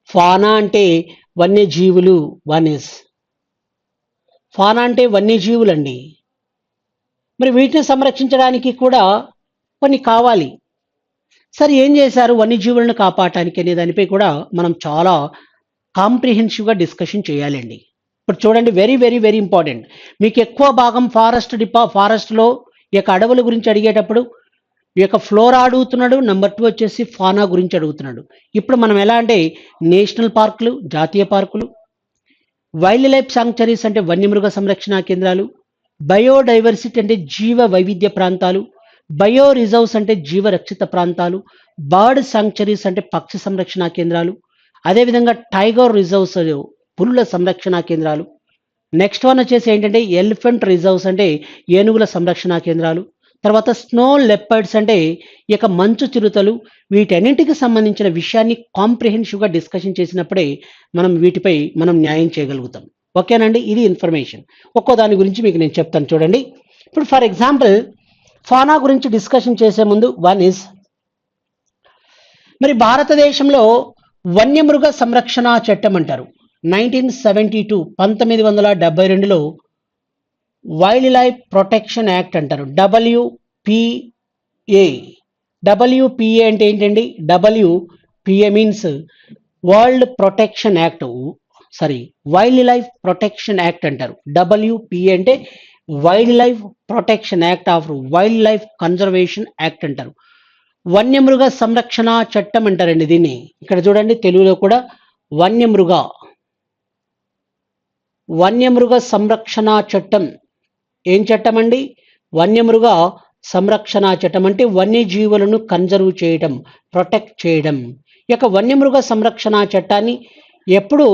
Fauna అంటే వన్యజీవులు. One is fauna అంటే వన్యజీవులండి. మరి వీటిని సంరక్షించడానికి కూడా కొన్ని కావాలి. సరే ఏం చేశారు వన్యజీవులను కాపాడటానికి అనే దానిపై కూడా మనం చాలా కాంప్రిహెన్సివ్‌గా డిస్కషన్ చేయాలండి. ఇప్పుడు చూడండి వెరీ, వెరీ, వెరీ ఇంపార్టెంట్. మీకు ఎక్కువ భాగం ఫారెస్ట్‌లో ఈ యొక్క అడవుల గురించి అడిగేటప్పుడు ఈ యొక్క ఫ్లోరా అడుగుతున్నాడు. నంబర్ 2 వచ్చేసి ఫానా గురించి అడుగుతున్నాడు. ఇప్పుడు మనం ఎలా అంటే నేషనల్ పార్కులు, జాతీయ పార్కులు, వైల్డ్ లైఫ్ సాంక్చురీస్ అంటే వన్యమృగ సంరక్షణ కేంద్రాలు, బయోడైవర్సిటీ అంటే జీవ వైవిధ్య ప్రాంతాలు, బయో రిజర్వ్స్ అంటే జీవ రక్షిత ప్రాంతాలు, బర్డ్ సాంక్చురీస్ అంటే పక్షి సంరక్షణ కేంద్రాలు, అదేవిధంగా టైగర్ రిజర్వ్స్ పులుల సంరక్షణ కేంద్రాలు. నెక్స్ట్ వన్ వచ్చేసి ఏంటంటే ఎలిఫెంట్ రిజర్వ్స్ అంటే ఏనుగుల సంరక్షణ కేంద్రాలు. తర్వాత స్నో లెపర్డ్స్ అంటే ఈ యొక్క మంచు చిరుతలు. వీటన్నింటికి సంబంధించిన విషయాన్ని కాంప్రిహెన్సివ్‌గా డిస్కషన్ చేసినప్పుడే వీటిపై న్యాయం చేయగలుగుతాం. ఓకేనండి. ఇది ఇన్ఫర్మేషన్. ఒక్కో దాని గురించి మీకు నేను చెప్తాను చూడండి. ఇప్పుడు ఫర్ ఎగ్జాంపుల్ ఫానా గురించి డిస్కషన్ చేసే ముందు వన్ ఇస్ మరి భారతదేశంలో వన్యమృగ సంరక్షణ చట్టం అంటారు 1972 1972లో వైల్డ్ లైఫ్ ప్రొటెక్షన్ యాక్ట్ అంటారు WPA. WPA అంటే ఏంటండి? WPA means world protection act. Wild life protection act అంటారు. WPA అంటే wild life protection act of wild life conservation act అంటారు. వన్యమృగ సంరక్షణ చట్టం అంటారండి దీన్ని. ఇక్కడ చూడండి తెలుగులో కూడా వన్యమృగ సంరక్షణ చట్టం. ఏం చట్టం అండి? వన్యమృగ సంరక్షణ చట్టం అంటే వన్యజీవులను కన్జర్వ్ చేయడం, ప్రొటెక్ట్ చేయడం. ఈ యొక్క వన్యమృగ సంరక్షణ చట్టాన్ని ఎప్పుడు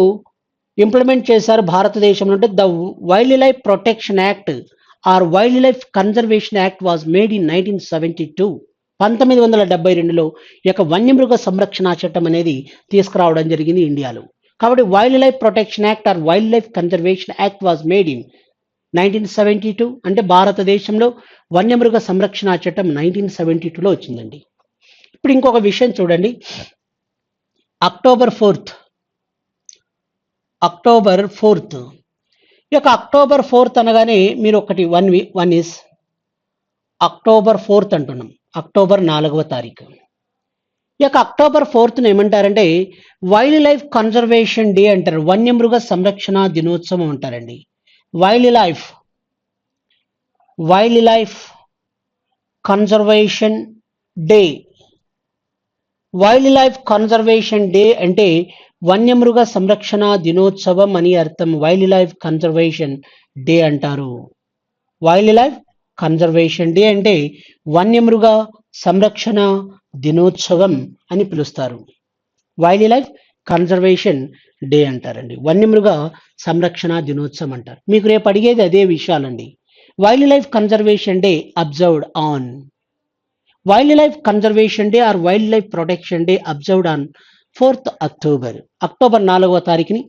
ఇంప్లిమెంట్ చేశారు భారతదేశంలో అంటే the wildlife protection act or wildlife conservation act was made in 1972. 1972లో ఈ యొక్క వన్యమృగ సంరక్షణ చట్టం అనేది తీసుకురావడం జరిగింది ఇండియాలో. కాబట్టి wildlife protection act or wildlife conservation act was made in 1972 అంటే భారతదేశంలో వన్యమృగ సంరక్షణ చట్టం 1972లో వచ్చిందండి. ఇప్పుడు ఇంకొక విషయం చూడండి. అక్టోబర్ 4th ఈ యొక్క అక్టోబర్ 4th అనగానే మీరు ఒకటి వన్ ఇస్ అక్టోబర్ 4th అంటున్నాం. అక్టోబర్ 4వ తారీఖు. ఈ యొక్క అక్టోబర్ 4th ఏమంటారంటే వైల్డ్ లైఫ్ కన్జర్వేషన్ డే అంటారు. వన్యమృగ సంరక్షణ దినోత్సవం అంటారండి. Wild life conservation day. Wild life conservation day అంటే వన్యమృగ సంరక్షణ దినోత్సవం అని అర్థం. వైల్డ్ లైఫ్ కన్జర్వేషన్ డే అంటారు. వైల్డ్ లైఫ్ కన్జర్వేషన్ డే అంటే వన్యమృగ సంరక్షణ దినోత్సవం అని పిలుస్తారు. వైల్డ్ లైఫ్ కన్జర్వేషన్ డే అంటారండి. వన్యమృగ సంరక్షణ దినోత్సవం అంటారు. మీకు రేపు అడిగేది అదే విషయాలండి. Wildlife conservation day observed on wildlife conservation day or wildlife protection day observed on 4th October. October 4వ తారీఖుని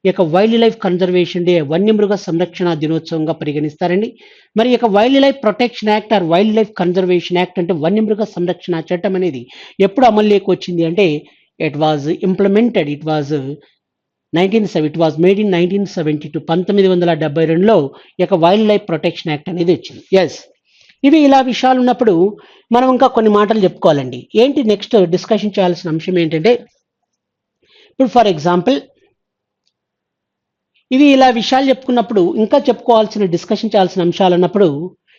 ఈ యొక్క వైల్డ్ లైఫ్ కన్జర్వేషన్ డే వన్యమృగ సంరక్షణ దినోత్సవంగా పరిగణిస్తారండి. మరి ఈ యొక్క wildlife protection act or wildlife conservation act అంటే వన్యమృగ సంరక్షణ చట్టం అనేది ఎప్పుడు అమల్లోకి వచ్చింది అంటే it was implemented it was made in 1972 1972లో ఈ యొక్క వైల్డ్ లైఫ్ ప్రొటెక్షన్ యాక్ట్ అనేది వచ్చింది. ఎస్, ఇవి ఇలా విషయాలు ఉన్నప్పుడు మనం ఇంకా కొన్ని మాటలు చెప్పుకోవాలండి. ఏంటి నెక్స్ట్ డిస్కషన్ చేయాల్సిన అంశం ఏంటంటే ఇప్పుడు ఫర్ ఎగ్జాంపుల్ ఇవి ఇలా విషయాలు చెప్పుకున్నప్పుడు ఇంకా చెప్పుకోవాల్సిన డిస్కషన్ చేయాల్సిన అంశాలు అన్నప్పుడు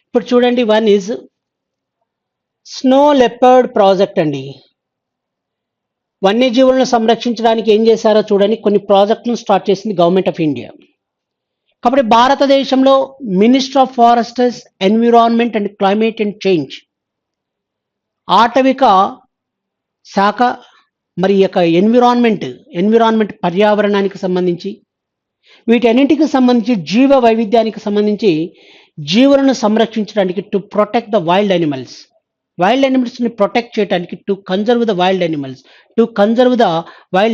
ఇప్పుడు చూడండి one is snow leopard project అండి. వన్యజీవులను సంరక్షించడానికి ఏం చేశారో చూడండి. కొన్ని ప్రాజెక్టులను స్టార్ట్ చేసింది గవర్నమెంట్ ఆఫ్ ఇండియా. కాబట్టి భారతదేశంలో minister of forests, environment and climate and change ఆటవిక శాఖ మరి యొక్క ఎన్విరాన్మెంట్ పర్యావరణానికి సంబంధించి వీటన్నింటికి సంబంధించి జీవ వైవిధ్యానికి సంబంధించి జీవులను సంరక్షించడానికి టు ప్రొటెక్ట్ ద వైల్డ్ యానిమల్స్ని ప్రొటెక్ట్ చేయడానికి to conserve the wild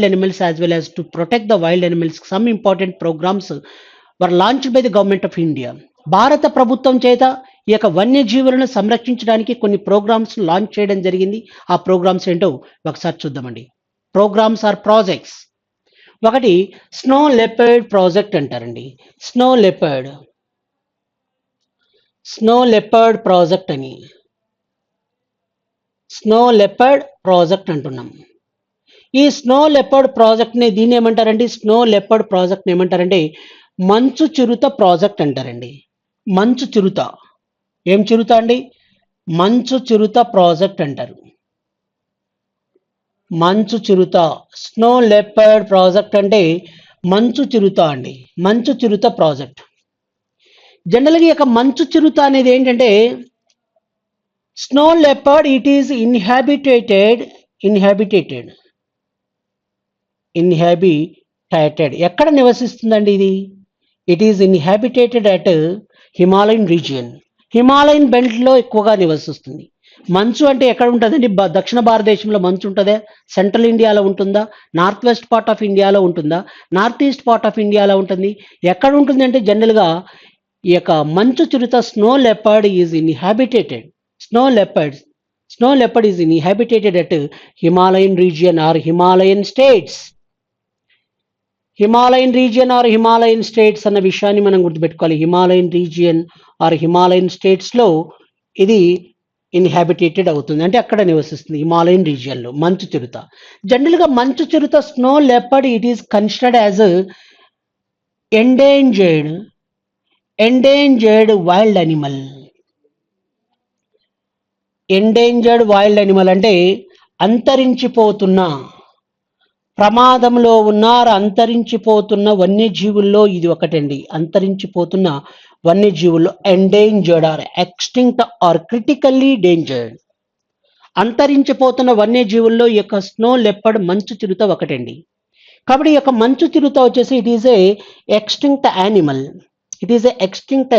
animals as well as to protect the wild animals some important programmes were launched by the government of India. భారత ప్రభుత్వం చేత ఈ యొక్క వన్యజీవులను సంరక్షించడానికి కొన్ని ప్రోగ్రామ్స్ లాంచ్ చేయడం జరిగింది. ఆ ప్రోగ్రామ్స్ ఏంటో ఒకసారి చూద్దామండి. Programmes or projects. ఒకటి స్నో లెపర్డ్ ప్రాజెక్ట్ అంటారండి. Snow leopard, snow leopard project అని, స్నో లెపర్డ్ ప్రాజెక్ట్ అంటున్నాం. ఈ స్నో లెపర్డ్ ప్రాజెక్ట్ని దీన్ని ఏమంటారండి? స్నో లెపర్డ్ ప్రాజెక్ట్ని ఏమంటారంటే మంచు చిరుత ప్రాజెక్ట్ అంటారండి. మంచు చిరుత, ఏం చిరుత అండి? మంచు చిరుత ప్రాజెక్ట్ అంటారు. మంచు చిరుత, స్నో లెపర్డ్ ప్రాజెక్ట్ అంటే మంచు చిరుత అండి, మంచు చిరుత ప్రాజెక్ట్. జనరల్గా ఈ యొక్క మంచు చిరుత అనేది ఏంటంటే snow leopard it is inhabitated ఎక్కడ నివసిస్తుందండి ఇది? It is inhabitated at Himalayan region, Himalayan బెల్ట్లో ఎక్కువగా నివసిస్తుంది. మంచు అంటే ఎక్కడ ఉంటుందండి? దక్షిణ భారతదేశంలో మంచు ఉంటుందా? సెంట్రల్ ఇండియాలో ఉంటుందా? నార్త్ వెస్ట్ పార్ట్ ఆఫ్ ఇండియాలో ఉంటుందా? నార్త్ ఈస్ట్ పార్ట్ ఆఫ్ ఇండియాలో ఉంటుంది. ఎక్కడ ఉంటుంది అంటే జనరల్గా ఈ యొక్క మంచు చిరుత snow leopard is inhabitated, snow leopard is inhabitated at Himalayan region or Himalayan states. Himalayan region or Himalayan states అన్న విషయాన్ని మనం గుర్తుపెట్టుకోవాలి. హిమాలయన్ రీజియన్ ఆర్ హిమాలయన్ స్టేట్స్లో ఇది ఇన్హాబిటేటెడ్ అవుతుంది, అంటే అక్కడ నివసిస్తుంది హిమాలయన్ రీజియన్లో మంచు చిరుత. జనరల్గా మంచు చిరుత snow leopard it is considered as endangered wild animal. Endangered wild animal అంటే అంతరించిపోతున్న, ప్రమాదంలో ఉన్నారు, అంతరించిపోతున్న వన్యజీవుల్లో ఇది ఒకటండి. అంతరించిపోతున్న వన్యజీవుల్లో endangered or extinct or critically dangered, అంతరించిపోతున్న వన్యజీవుల్లో ఈ యొక్క స్నో లెపర్డ్ మంచు చిరుత ఒకటండి. కాబట్టి ఈ యొక్క మంచు చిరుత వచ్చేసి it is a extinct animal, it is a extinct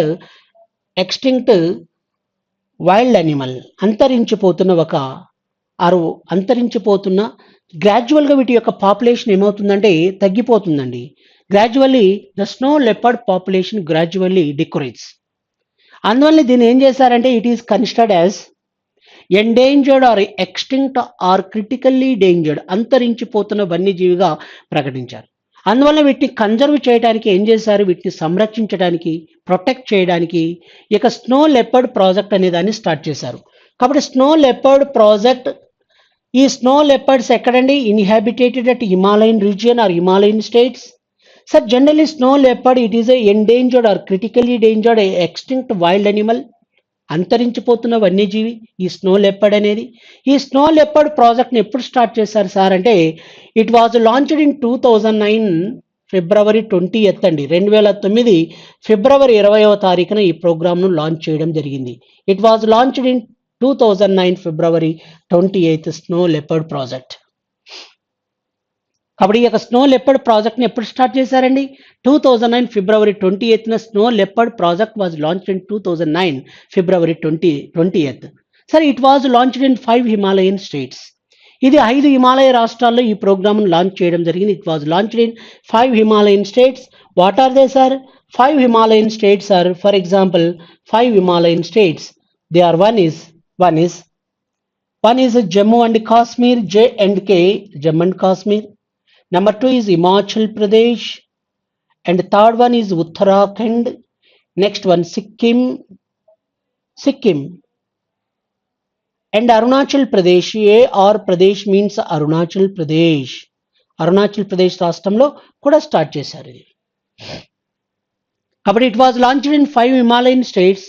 wild animal. అంతరించిపోతున్న గ్రాడ్యువల్గా వీటి యొక్క పాపులేషన్ ఏమవుతుందంటే తగ్గిపోతుందండి. Gradually the snow leopard population gradually decrease. అందువల్ల దీన్ని ఏం చేశారంటే it is considered as endangered or extinct or critically dangered, అంతరించిపోతున్న వన్యజీవిగా ప్రకటించారు. అందువల్ల వీటిని కన్జర్వ్ చేయడానికి ఏం చేశారు? వీటిని సంరక్షించడానికి, ప్రొటెక్ట్ చేయడానికి ఈ యొక్క స్నో లెపర్డ్ ప్రాజెక్ట్ అనే దాన్ని స్టార్ట్ చేశారు. కాబట్టి స్నో లెపర్డ్ ప్రాజెక్ట్, ఈ స్నో లెపర్డ్స్ ఎక్కడండి? Inhabitated at Himalayan region or Himalayan states. Sir generally snow leopard it is a endangered or critically dangered extinct wild animal, అంతరించిపోతున్న వన్యజీవి ఈ స్నో లెపర్డ్ అనేది. ఈ స్నో లెపర్డ్ ప్రాజెక్ట్ని ఎప్పుడు స్టార్ట్ చేశారు సార్ అంటే it was launched in 2009 February 20th అండి. 2009 ఫిబ్రవరి 20వ తారీఖున ఈ ప్రోగ్రామ్ను లాంచ్ చేయడం జరిగింది. It was launched in 2009 February 28th snow leopard project. కాబట్టి ఈ యొక్క స్నో లెపర్డ్ ప్రాజెక్ట్ని ఎప్పుడు స్టార్ట్ చేశారండి? 2009 ఫిబ్రవరి 28న snow leopard project was launched in 2009 February 20th. సరే, it was launched in 5 Himalayan states. ఇది 5 హిమాలయ రాష్ట్రాల్లో ఈ ప్రోగ్రామ్ను లాంచ్ చేయడం జరిగింది. It was launched in 5 Himalayan states. What are they sir? 5 Himalayan states are, for example 5 Himalayan states they are one is Jammu and Kashmir, J&K, Jammu and Kashmir. Number 2 is Himachal Pradesh, and third one is Uttarakhand. Next one Sikkim, and Arunachal Pradesh. AR Pradesh means Arunachal Pradesh. Arunachal Pradesh రాష్ట్రంలో కూడా start చేశారు ఇది. కాబట్టి it was launched in 5 Himalayan states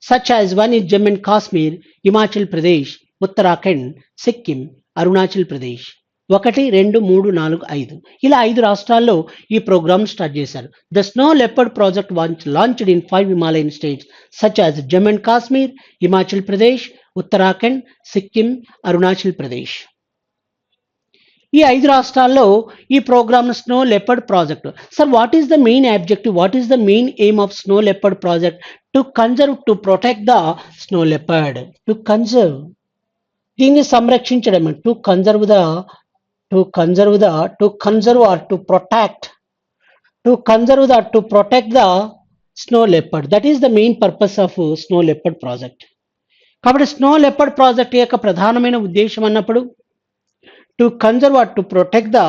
such as one is Jammu and Kashmir, Himachal Pradesh, Uttarakhand, Sikkim, Arunachal Pradesh. 1, 2, 3, 4, 5 ఇలా 5 రాష్ట్రాల్లో ఈ programme start చేశారు. The snow leopard project was launched in 5 Himalayan states such as Jammu and Kashmir, Himachal Pradesh, Uttarakhand, Sikkim, Arunachal Pradesh. ఈ 5 రాష్ట్రాల్లో ఈ programme snow leopard project. Sir what is the main objective, what is the main aim of snow leopard project? To conserve, to protect the snow leopard. To conserve, దీన్ని సంరక్షించడం. To conserve or to protect the snow leopard. That is the main purpose of snow leopard project. కాబట్టి snow leopard project యొక్క ప్రధానమైన ఉద్దేశం అన్నప్పుడు to conserve or to protect the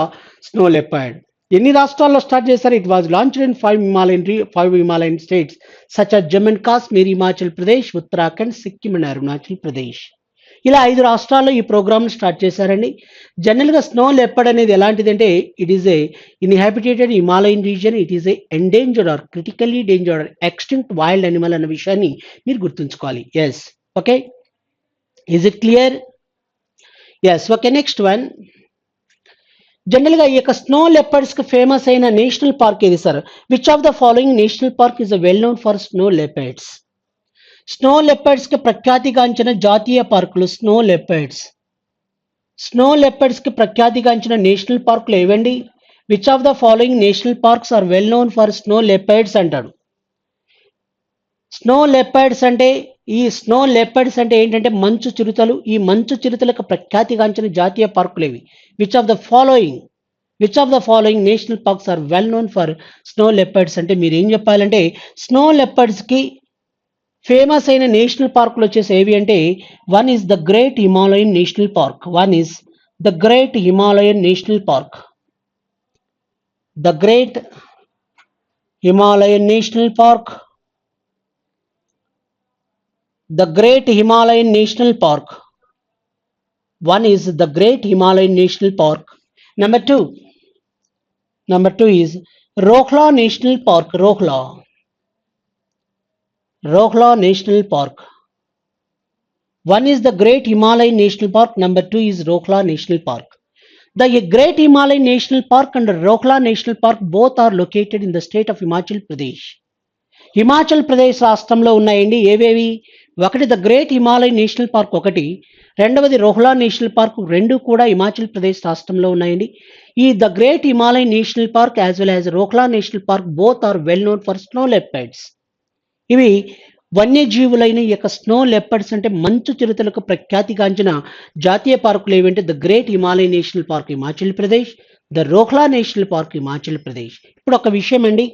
snow leopard. ఎన్ని రాష్ట్రాల్లో start చేశారు? It was launched in 5 Himalayan states such as Jammu and Kashmir, Himachal Pradesh, Uttarakhand, Sikkim and Arunachal Pradesh. ఇలా 5 రాష్ట్రాల్లో ఈ ప్రోగ్రామ్ స్టార్ట్ చేశారండి. జనరల్‌గా స్నో లెపర్డ్ అనేది ఎలాంటిదంటే it is a inhabited Himalayan region. It is a endangered or critically dangered extinct wild animal అన్న విషయాన్ని మీరు గుర్తుంచుకోవాలి. Yes. Okay. Is it clear? Yes. Okay. Next one. జనరల్‌గా ఈ యొక్క స్నో లెపర్డ్స్‌కి ఫేమస్ అయిన నేషనల్ పార్క్ ఏది సార్? Which of the following national park is well known for snow leopards? Snow లెపర్డ్స్‌కి ప్రఖ్యాతిగాంచిన జాతీయ పార్కులు స్నో లెపర్డ్స్. స్నో లెపర్డ్స్‌కి ప్రఖ్యాతిగాంచిన నేషనల్ పార్కులు ఏవండి? Which of the following national parks are well known for snow leopards అంటాడు. స్నో లెపర్డ్స్ అంటే ఏంటంటే మంచు చిరుతలు. ఈ మంచు చిరుతలకు ప్రఖ్యాతిగాంచిన జాతీయ పార్కులు ఏవి? Which of the following national parks are well known for snow leopards అంటే మీరు ఏం చెప్పాలంటే స్నో లెపర్డ్స్‌కి ఫేమస్ అయిన నేషనల్ పార్కులు వచ్చేసి ఏవి అంటే one is the great Himalayan national park. The great Himalayan national park. The great Himalayan national park. The Great Himalayan National Park. One is the Great Himalayan National Park. Number two is Rokhla National Park. Rokhla National Park. One is the Great Himalayan National Park. Number two is Rokhla National Park. The Great Himalayan National Park and Rokhla National Park both are located in the state of Himachal Pradesh. Himachal Pradesh రాష్ట్రంలో ఉన్నాయండి. ఏవేవి? ఒకటి the great Himalayan national park ఒకటి, రెండవది Rohla national park. రెండు కూడా హిమాచల్ ప్రదేశ్ రాష్ట్రంలో ఉన్నాయండి. ఈ the great Himalayan national park as well as Rohla national park both are well known for snow leopards. ఇవి వన్యజీవులైన ఈ యొక్క స్నో లెపర్డ్స్ అంటే మంచు చిరుతలకు ప్రఖ్యాతిగాంచిన జాతీయ పార్కులు ఏవంటే the great Himalayan national park Himachal Pradesh, the Rohla national park Himachal Pradesh. ఇప్పుడు ఒక విషయం అండి,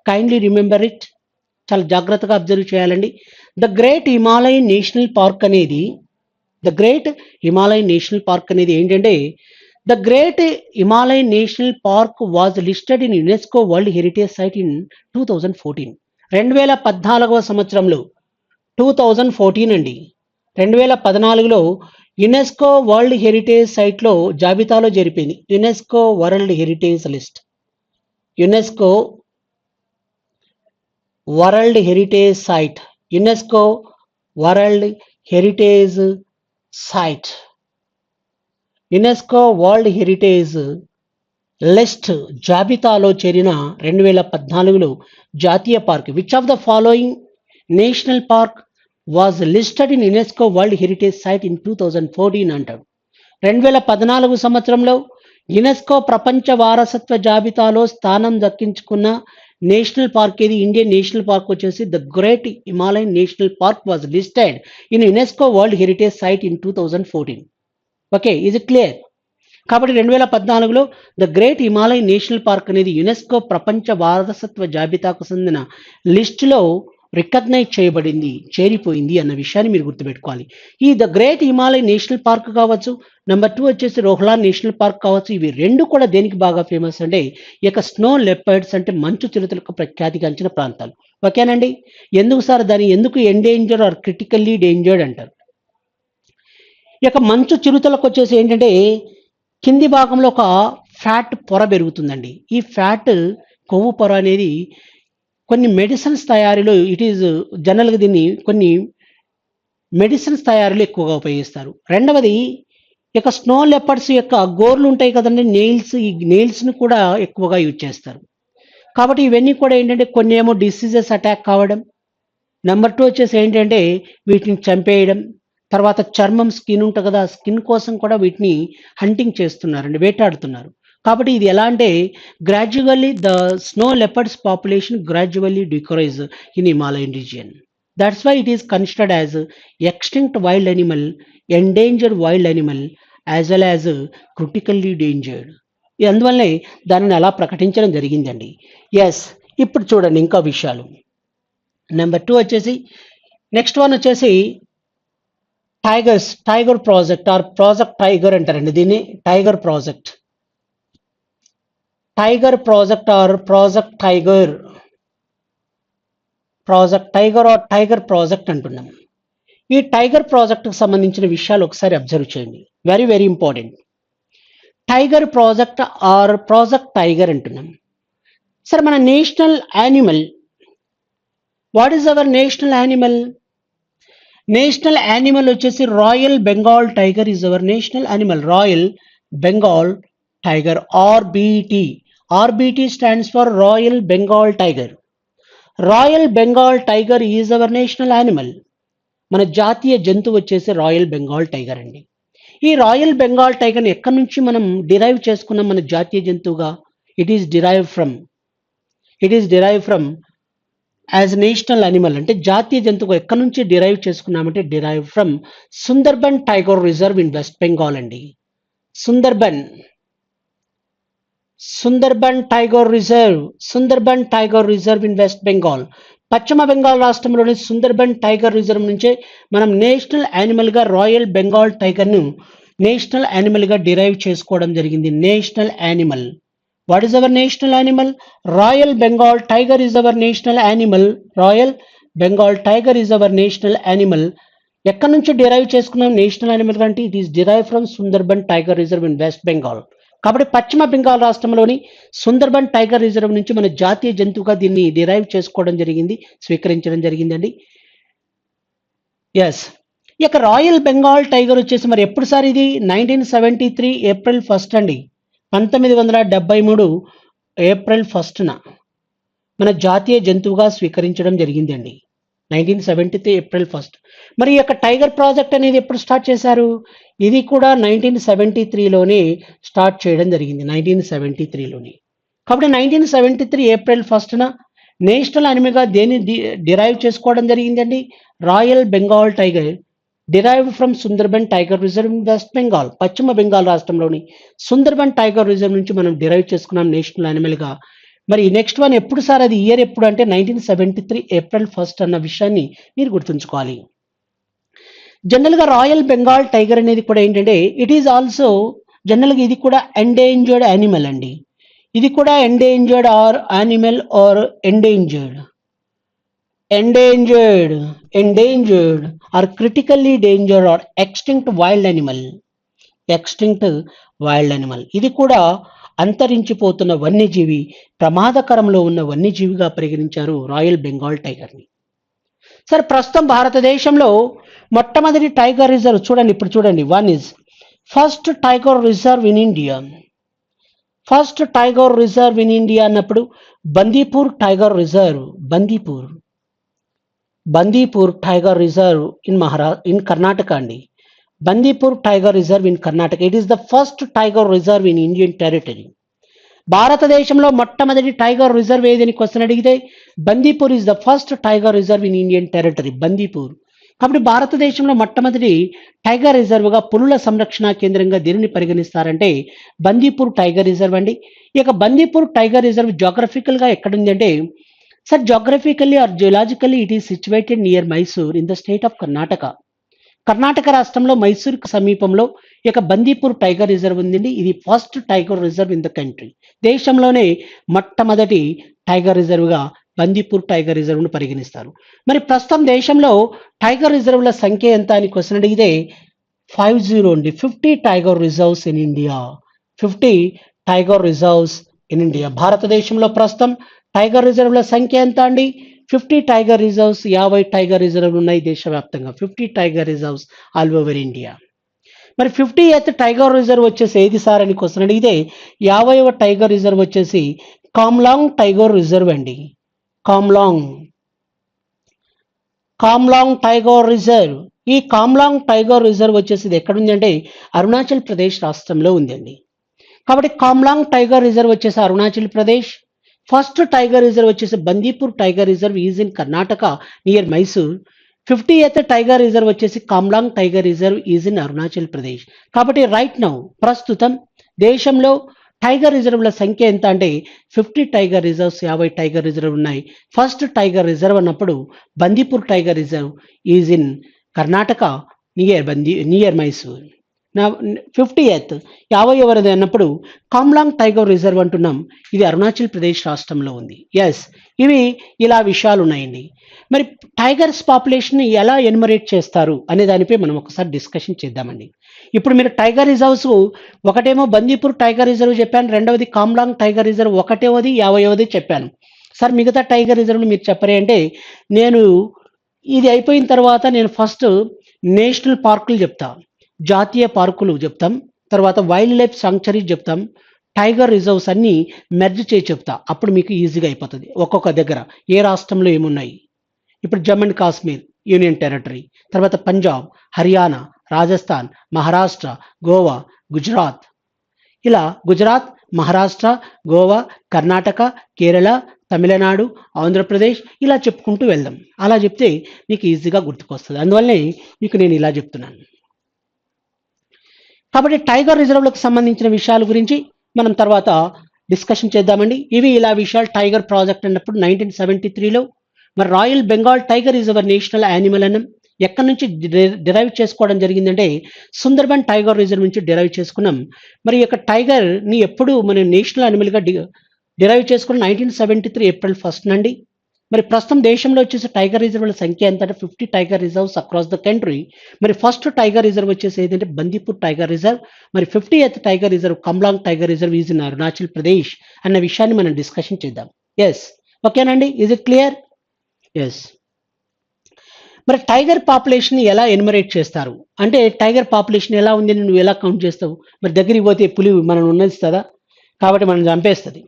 కైండ్లీ రిమెంబర్ ఇట్, చాలా జాగ్రత్తగా అబ్జర్వ్ చేయాలండి. The great Himalayan national park అనేది ఏంటంటే the great Himalayan national park was listed in UNESCO world heritage site in 2014. 2014వ సంవత్సరంలో 2014 అండి. 2014లో యునెస్కో వరల్డ్ హెరిటేజ్ సైట్లో జాబితాలో జరిపింది. UNESCO world heritage list. UNESCO world heritage site. UNESCO world heritage site. UNESCO world heritage list జాబితాలో చేరిన 2014లో జాతీయ park. Which of the following national park was listed in UNESCO world heritage site in 2014 అంటాడు. 2014 సంవత్సరంలో UNESCO ప్రపంచ వారసత్వ జాబితాలో స్థానం దక్కించుకున్న నేషనల్ పార్క్ ఏది? ఇండియన్ నేషనల్ పార్క్ వచ్చేసి the great Himalayan national park was listed in UNESCO world heritage site in 2014. Okay, ఇది క్లియర్. కాబట్టి 2014లో the great Himalayan national park అనేది యునెస్కో ప్రపంచ వారసత్వ జాబితాకు చెందిన లిస్టులో రికగ్నైజ్ చేయబడింది, చేరిపోయింది అన్న విషయాన్ని మీరు గుర్తుపెట్టుకోవాలి. ఈ the great Himalayan national park కావచ్చు, నెంబర్ 2 వచ్చేసి రోహ్లా నేషనల్ పార్క్ కావచ్చు. ఇవి రెండు కూడా దేనికి బాగా ఫేమస్ అంటే ఈ యొక్క స్నో లెపర్డ్స్ అంటే మంచు చిరుతలకు ప్రఖ్యాతిగాంచిన ప్రాంతాలు. ఓకేనండి. ఎందుకు సార్ దాన్ని ఎందుకు ఎండేంజర్ ఆర్ క్రిటికల్లీ డేంజర్డ్ అంటారు? ఈ యొక్క మంచు చిరుతలకు వచ్చేసి ఏంటంటే కింది భాగంలో ఒక ఫ్యాట్ పొర పెరుగుతుందండి. ఈ ఫ్యాట్ కొవ్వు పొర అనేది కొన్ని మెడిసిన్స్ తయారీలో జనరల్గా దీన్ని కొన్ని మెడిసిన్స్ తయారీలో ఎక్కువగా ఉపయోగిస్తారు. రెండవది ఇక స్నో లెపర్డ్స్ యొక్క గోర్లు ఉంటాయి కదండి, నెయిల్స్. ఈ నెయిల్స్ని కూడా ఎక్కువగా యూజ్ చేస్తారు. కాబట్టి ఇవన్నీ కూడా ఏంటంటే కొన్ని ఏమో డిసీజెస్ అటాక్ కావడం, నెంబర్ 2 వచ్చేసి ఏంటంటే వీటిని చంపేయడం, తర్వాత చర్మం స్కిన్ ఉంటుంది కదా, స్కిన్ కోసం కూడా వీటిని హంటింగ్ చేస్తున్నారండి, వేటాడుతున్నారు. కాబట్టి ఇది ఎలా అంటే gradually the snow leopards population gradually decrease in Himalayan region. That's why it is considered as extinct wild animal, endangered wild animal as well as critically dangered. అందువల్లే దానిని అలా ప్రకటించడం జరిగిందండి. ఎస్, ఇప్పుడు చూడండి ఇంకా విషయాలు. నెంబర్ 2 వచ్చేసి నెక్స్ట్ వన్ వచ్చేసి tiger project or project tiger అంటారండి దీన్ని. Tiger tiger project or project tiger, or tiger project అంటున్నాం. ఈ టైగర్ ప్రాజెక్టుకు సంబంధించిన విషయాలు ఒకసారి అబ్జర్వ్ చేయండి. Very very important. Tiger project or project tiger అంటున్నాం. సరే, మన national animal, what is our national animal? National animal వచ్చేసి royal Bengal tiger is our national animal. Royal Bengal tiger, RBT. RBT stands for royal Bengal tiger. Royal Bengal tiger is our national animal. మన జాతీయ జంతువు వచ్చేసి royal Bengal tiger అండి. ఈ royal Bengal టైగర్ని ఎక్కడి నుంచి మనం డిరైవ్ చేసుకున్నాం మన జాతీయ జంతువుగా? It is derive from as national animal. అంటే జాతీయ జంతువు ఎక్కడి నుంచి డిరైవ్ చేసుకున్నామంటే derive from Sundarban tiger reserve in west Bengal అండి. Sundarban tiger reserve in west Bengal. పశ్చిమ బెంగాల్ రాష్ట్రంలోని సుందర్బన్ టైగర్ రిజర్వ్ నుంచే మనం నేషనల్ యానిమల్గా రాయల్ బెంగాల్ టైగర్ను నేషనల్ యానిమల్గా డిరైవ్ చేసుకోవడం జరిగింది. National animal. What is our national animal? Royal Bengal tiger is our national animal. Royal Bengal tiger is our national animal. ఎక్కడి నుంచి డిరైవ్ చేసుకున్నాం నేషనల్ యానిమల్ అంటే it is derive from Sundarban tiger reserve in west Bengal. కాబట్టి పశ్చిమ బెంగాల్ రాష్ట్రంలోని Sundarban tiger reserve నుంచి మన జాతీయ జంతువుగా దీన్ని డిరైవ్ చేసుకోవడం జరిగింది, స్వీకరించడం జరిగిందండి. ఎస్. ఇక రాయల్ బెంగాల్ టైగర్ వచ్చేసి మరి ఎప్పుడు సార్ ఇది? 1973 ఏప్రిల్ 1 అండి. 1973 ఏప్రిల్ 1న మన జాతీయ జంతువుగా స్వీకరించడం జరిగింది అండి. 1973 ఏప్రిల్ 1. మరి ఈ యొక్క టైగర్ ప్రాజెక్ట్ అనేది ఎప్పుడు స్టార్ట్ చేశారు? ఇది కూడా 1973లోనే స్టార్ట్ చేయడం జరిగింది. 1973లోనే. కాబట్టి 1973 ఏప్రిల్ 1న నేషనల్ యానిమల్గా దేన్ని డిరైవ్ చేసుకోవడం జరిగిందండి? Royal Bengal tiger derived from Sundarban tiger reserve in west Bengal. పశ్చిమ బెంగాల్ రాష్ట్రంలోని సుందర్బన్ టైగర్ రిజర్వ్ నుంచి మనం డిరైవ్ చేసుకున్నాం నేషనల్ యానిమల్గా. మరి నెక్స్ట్ వన్ ఎప్పుడు సార్? అది ఇయర్ ఎప్పుడు అంటే 1973 ఏప్రిల్ 1 అన్న విషయాన్ని మీరు గుర్తుంచుకోవాలి. జనరల్గా రాయల్ బెంగాల్ టైగర్ అనేది కూడా ఏంటంటే ఇట్ ఈజ్ ఆల్సో జనరల్గా ఇది కూడా ఎండేంజర్డ్ యానిమల్ అండి. ఇది కూడా endangered or animal or endangered or critically endangered or extinct wild animal. ఇది కూడా అంతరించిపోతున్న వన్యజీవి, ప్రమాదకరంలో ఉన్న వన్యజీవిగా పరిగణించారు రాయల్ బెంగాల్ టైగర్ని. సరే, ప్రస్తుతం భారతదేశంలో మొట్టమొదటి టైగర్ రిజర్వ్ చూడండి. ఇప్పుడు చూడండి, one is first tiger reserve in India. First tiger reserve in India అన్నప్పుడు Bandipur tiger reserve. Bandipur tiger reserve in Karnataka అండి. Bandipur tiger reserve in Karnataka. It is the first tiger reserve in Indian territory. భారతదేశంలో మొట్టమొదటి tiger reserve ఏదని question అడిగితే Bandipur is the first tiger reserve in Indian territory. Bandipur. కాబట్టి భారతదేశంలో మొట్టమొదటి tiger రిజర్వ్గా పులుల సంరక్షణ కేంద్రంగా దీనిని పరిగణిస్తారంటే బందీపూర్ టైగర్ రిజర్వ్ అండి. ఇక బందీపూర్ టైగర్ రిజర్వ్ జాగ్రఫికల్గా ఎక్కడుంది అంటే sir, geographically or geologically it is situated near Mysore in the state of Karnataka. Karnataka రాష్ట్రంలో మైసూర్కు సమీపంలో ఇక బందీపూర్ టైగర్ రిజర్వ్ ఉందండి. ఇది first tiger reserve in the country. దేశంలోనే మొట్టమొదటి టైగర్ రిజర్వ్గా బందీపూర్ టైగర్ రిజర్వ్ను పరిగణిస్తారు. మరి ప్రస్తుతం దేశంలో టైగర్ రిజర్వ్ల సంఖ్య ఎంత అని క్వశ్చన్ అడిగితే 50 అండి. 50 tiger reserves in India. 50 tiger reserves in India. భారతదేశంలో ప్రస్తుతం టైగర్ రిజర్వ్ల సంఖ్య ఎంత అండి? 50 టైగర్ రిజర్వ్స్. 50 టైగర్ రిజర్వ్లు ఉన్నాయి దేశవ్యాప్తంగా. 50 tiger reserves all over India. మరి 50th టైగర్ రిజర్వ్ వచ్చేసి ఏది సార్ అని క్వశ్చన్ అడిగితే 50వ టైగర్ రిజర్వ్ వచ్చేసి కామ్లాంగ్ టైగర్ రిజర్వ్ అండి. కామ్లాంగ్ టైగర్ రిజర్వ్. ఈ కామ్లాంగ్ టైగర్ రిజర్వ్ వచ్చేసి ఇది ఎక్కడుంది అంటే అరుణాచల్ ప్రదేశ్ రాష్ట్రంలో ఉందండి. కాబట్టి కామ్లాంగ్ టైగర్ రిజర్వ్ వచ్చేసి Arunachal Pradesh. First tiger reserve వచ్చేసి Bandipur tiger reserve is in Karnataka near Mysore. 50th tiger reserve వచ్చేసి Kamlang tiger reserve is in Arunachal Pradesh. కాబట్టి రైట్ నౌ ప్రస్తుతం దేశంలో టైగర్ రిజర్వ్ల సంఖ్య ఎంత అంటే 50 టైగర్ రిజర్వ్స్. 50 టైగర్ రిజర్వ్ ఉన్నాయి. ఫస్ట్ టైగర్ రిజర్వ్ అన్నప్పుడు Bandipur tiger reserve is in Karnataka near Mysore. నా 50th 50వది అన్నప్పుడు కామ్లాంగ్ టైగర్ రిజర్వ్ అంటున్నాం. ఇది అరుణాచల్ ప్రదేశ్ రాష్ట్రంలో ఉంది. ఎస్, ఇవి ఇలా విషయాలు ఉన్నాయండి. మరి టైగర్స్ పాపులేషన్ ఎలా ఎన్యుమరేట్ చేస్తారు అనే దానిపై మనం ఒకసారి డిస్కషన్ చేద్దామండి. ఇప్పుడు మీరు టైగర్ రిజర్వ్స్ ఒకటేమో బందీపూర్ టైగర్ రిజర్వ్ చెప్పాను, రెండవది కామ్లాంగ్ టైగర్ రిజర్వ్, ఒకటవది 50వది చెప్పాను. సార్ మిగతా టైగర్ రిజర్వ్లు మీరు చెప్పరే అంటే, నేను ఇది అయిపోయిన తర్వాత నేను ఫస్ట్ నేషనల్ పార్కులు చెప్తా, జాతీయ పార్కులు చెప్తాం, తర్వాత వైల్డ్ లైఫ్ సాంక్చురీస్ చెప్తాం, టైగర్ రిజర్వ్స్ అన్నీ మెర్జ్ చేసి చెప్తా. అప్పుడు మీకు ఈజీగా అయిపోతుంది ఒక్కొక్క దగ్గర ఏ రాష్ట్రంలో ఏమున్నాయి. ఇప్పుడు Jammu and Kashmir union territory, తర్వాత పంజాబ్, హర్యానా, రాజస్థాన్, మహారాష్ట్ర, గోవా, గుజరాత్, ఇలా గుజరాత్, మహారాష్ట్ర, గోవా, కర్ణాటక, కేరళ, తమిళనాడు, ఆంధ్రప్రదేశ్, ఇలా చెప్పుకుంటూ వెళ్దాం. అలా చెప్తే మీకు ఈజీగా గుర్తుకొస్తుంది. అందువల్లనే మీకు నేను ఇలా చెప్తున్నాను. కాబట్టి టైగర్ రిజర్వ్లకు సంబంధించిన విషయాల గురించి మనం తర్వాత డిస్కషన్ చేద్దామండి. ఇవి ఇలా విషయాలు. టైగర్ ప్రాజెక్ట్ అన్నప్పుడు 1973లో మరి royal Bengal tiger is our national animal అన్నాం. ఎక్కడి నుంచి డిరైవ్ చేసుకోవడం జరిగిందంటే సుందర్బన్ టైగర్ రిజర్వ్ నుంచి డిరైవ్ చేసుకున్నాం. మరి ఈ యొక్క టైగర్ని ఎప్పుడు మనం నేషనల్ యానిమల్గా డిరైవ్ చేసుకున్న 1973 ఏప్రిల్ 1 నుండి. మరి ప్రస్తుతం దేశంలో వచ్చేసి టైగర్ రిజర్వ్ల సంఖ్య ఎంత అంటే 50 tiger reserves across the country. మరి ఫస్ట్ టైగర్ రిజర్వ్ వచ్చేసి ఏంటంటే బందీపూర్ టైగర్ రిజర్వ్. మరి 50th tiger reserve Kamlang tiger reserve is in Arunachal Pradesh అన్న విషయాన్ని మనం డిస్కషన్ చేద్దాం. ఎస్, ఓకేనండి, ఈజ్ ఇట్ క్లియర్? ఎస్. మరి టైగర్ పాపులేషన్ ఎలా ఎన్యుమరేట్ చేస్తారు అంటే, టైగర్ పాపులేషన్ ఎలా ఉంది నువ్వు ఎలా కౌంట్ చేస్తావు? మరి దగ్గరికి పోతే పులి మనం ఉన్నదిస్తుందా? కాబట్టి మనం చంపేస్తుంది.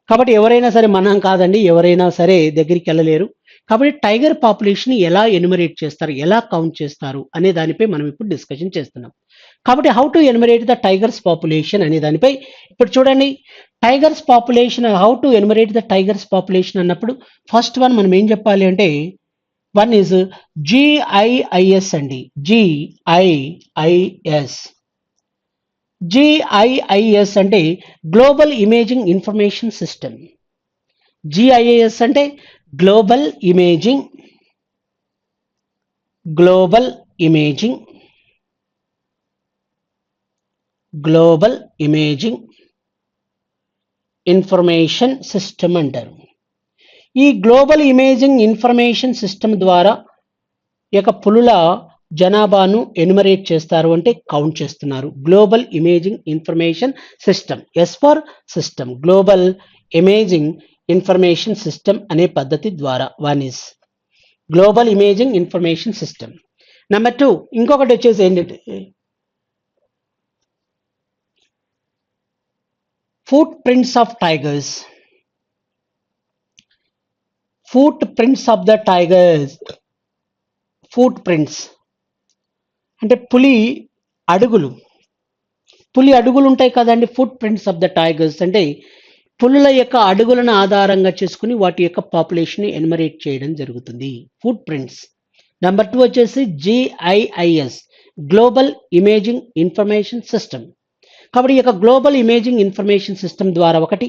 కాబట్టి ఎవరైనా సరే, మనం కాదండి, ఎవరైనా సరే దగ్గరికి వెళ్ళలేరు. కాబట్టి టైగర్ పాపులేషన్ ఎలా ఎన్యుమరేట్ చేస్తారు, ఎలా కౌంట్ చేస్తారు అనే దానిపై మనం ఇప్పుడు డిస్కషన్ చేస్తున్నాం. కాబట్టి how to enumerate the tigers population అనే దానిపై ఇప్పుడు చూడండి. Tigers population, how to enumerate the tigers population అన్నప్పుడు ఫస్ట్ వన్ మనం ఏం చెప్పాలి అంటే, వన్ ఈజ్ GIIS అండి. GIIS. GIIS అంటే global imaging information system. GIIS అంటే గ్లోబల్ ఇమేజింగ్ ఇన్ఫర్మేషన్ సిస్టమ్ అంటారు. ఈ గ్లోబల్ ఇమేజింగ్ ఇన్ఫర్మేషన్ సిస్టమ్ ద్వారా యొక్క పులుల జనాభాను ఎన్యుమరేట్ చేస్తారు అంటే కౌంట్ చేస్తున్నారు. Global imaging information system, S for system, global imaging information system అనే పద్ధతి ద్వారా. One is global imaging information system. Number 2 ఇంకొకటి వచ్చేసి ఏంటంటే footprints of tigers. Footprints of the tigers. Footprints అంటే పులి అడుగులు ఉంటాయి కదండి. Footprints of the tigers అంటే పులుల యొక్క అడుగులను ఆధారంగా చేసుకుని వాటి యొక్క పాపులేషన్ ఎన్యుమరేట్ చేయడం జరుగుతుంది. Foot prints. నెంబర్ 2 వచ్చేసి GIIS, global imaging information system. కాబట్టి ఈ యొక్క గ్లోబల్ ఇమేజింగ్ ఇన్ఫర్మేషన్ సిస్టమ్ ద్వారా ఒకటి.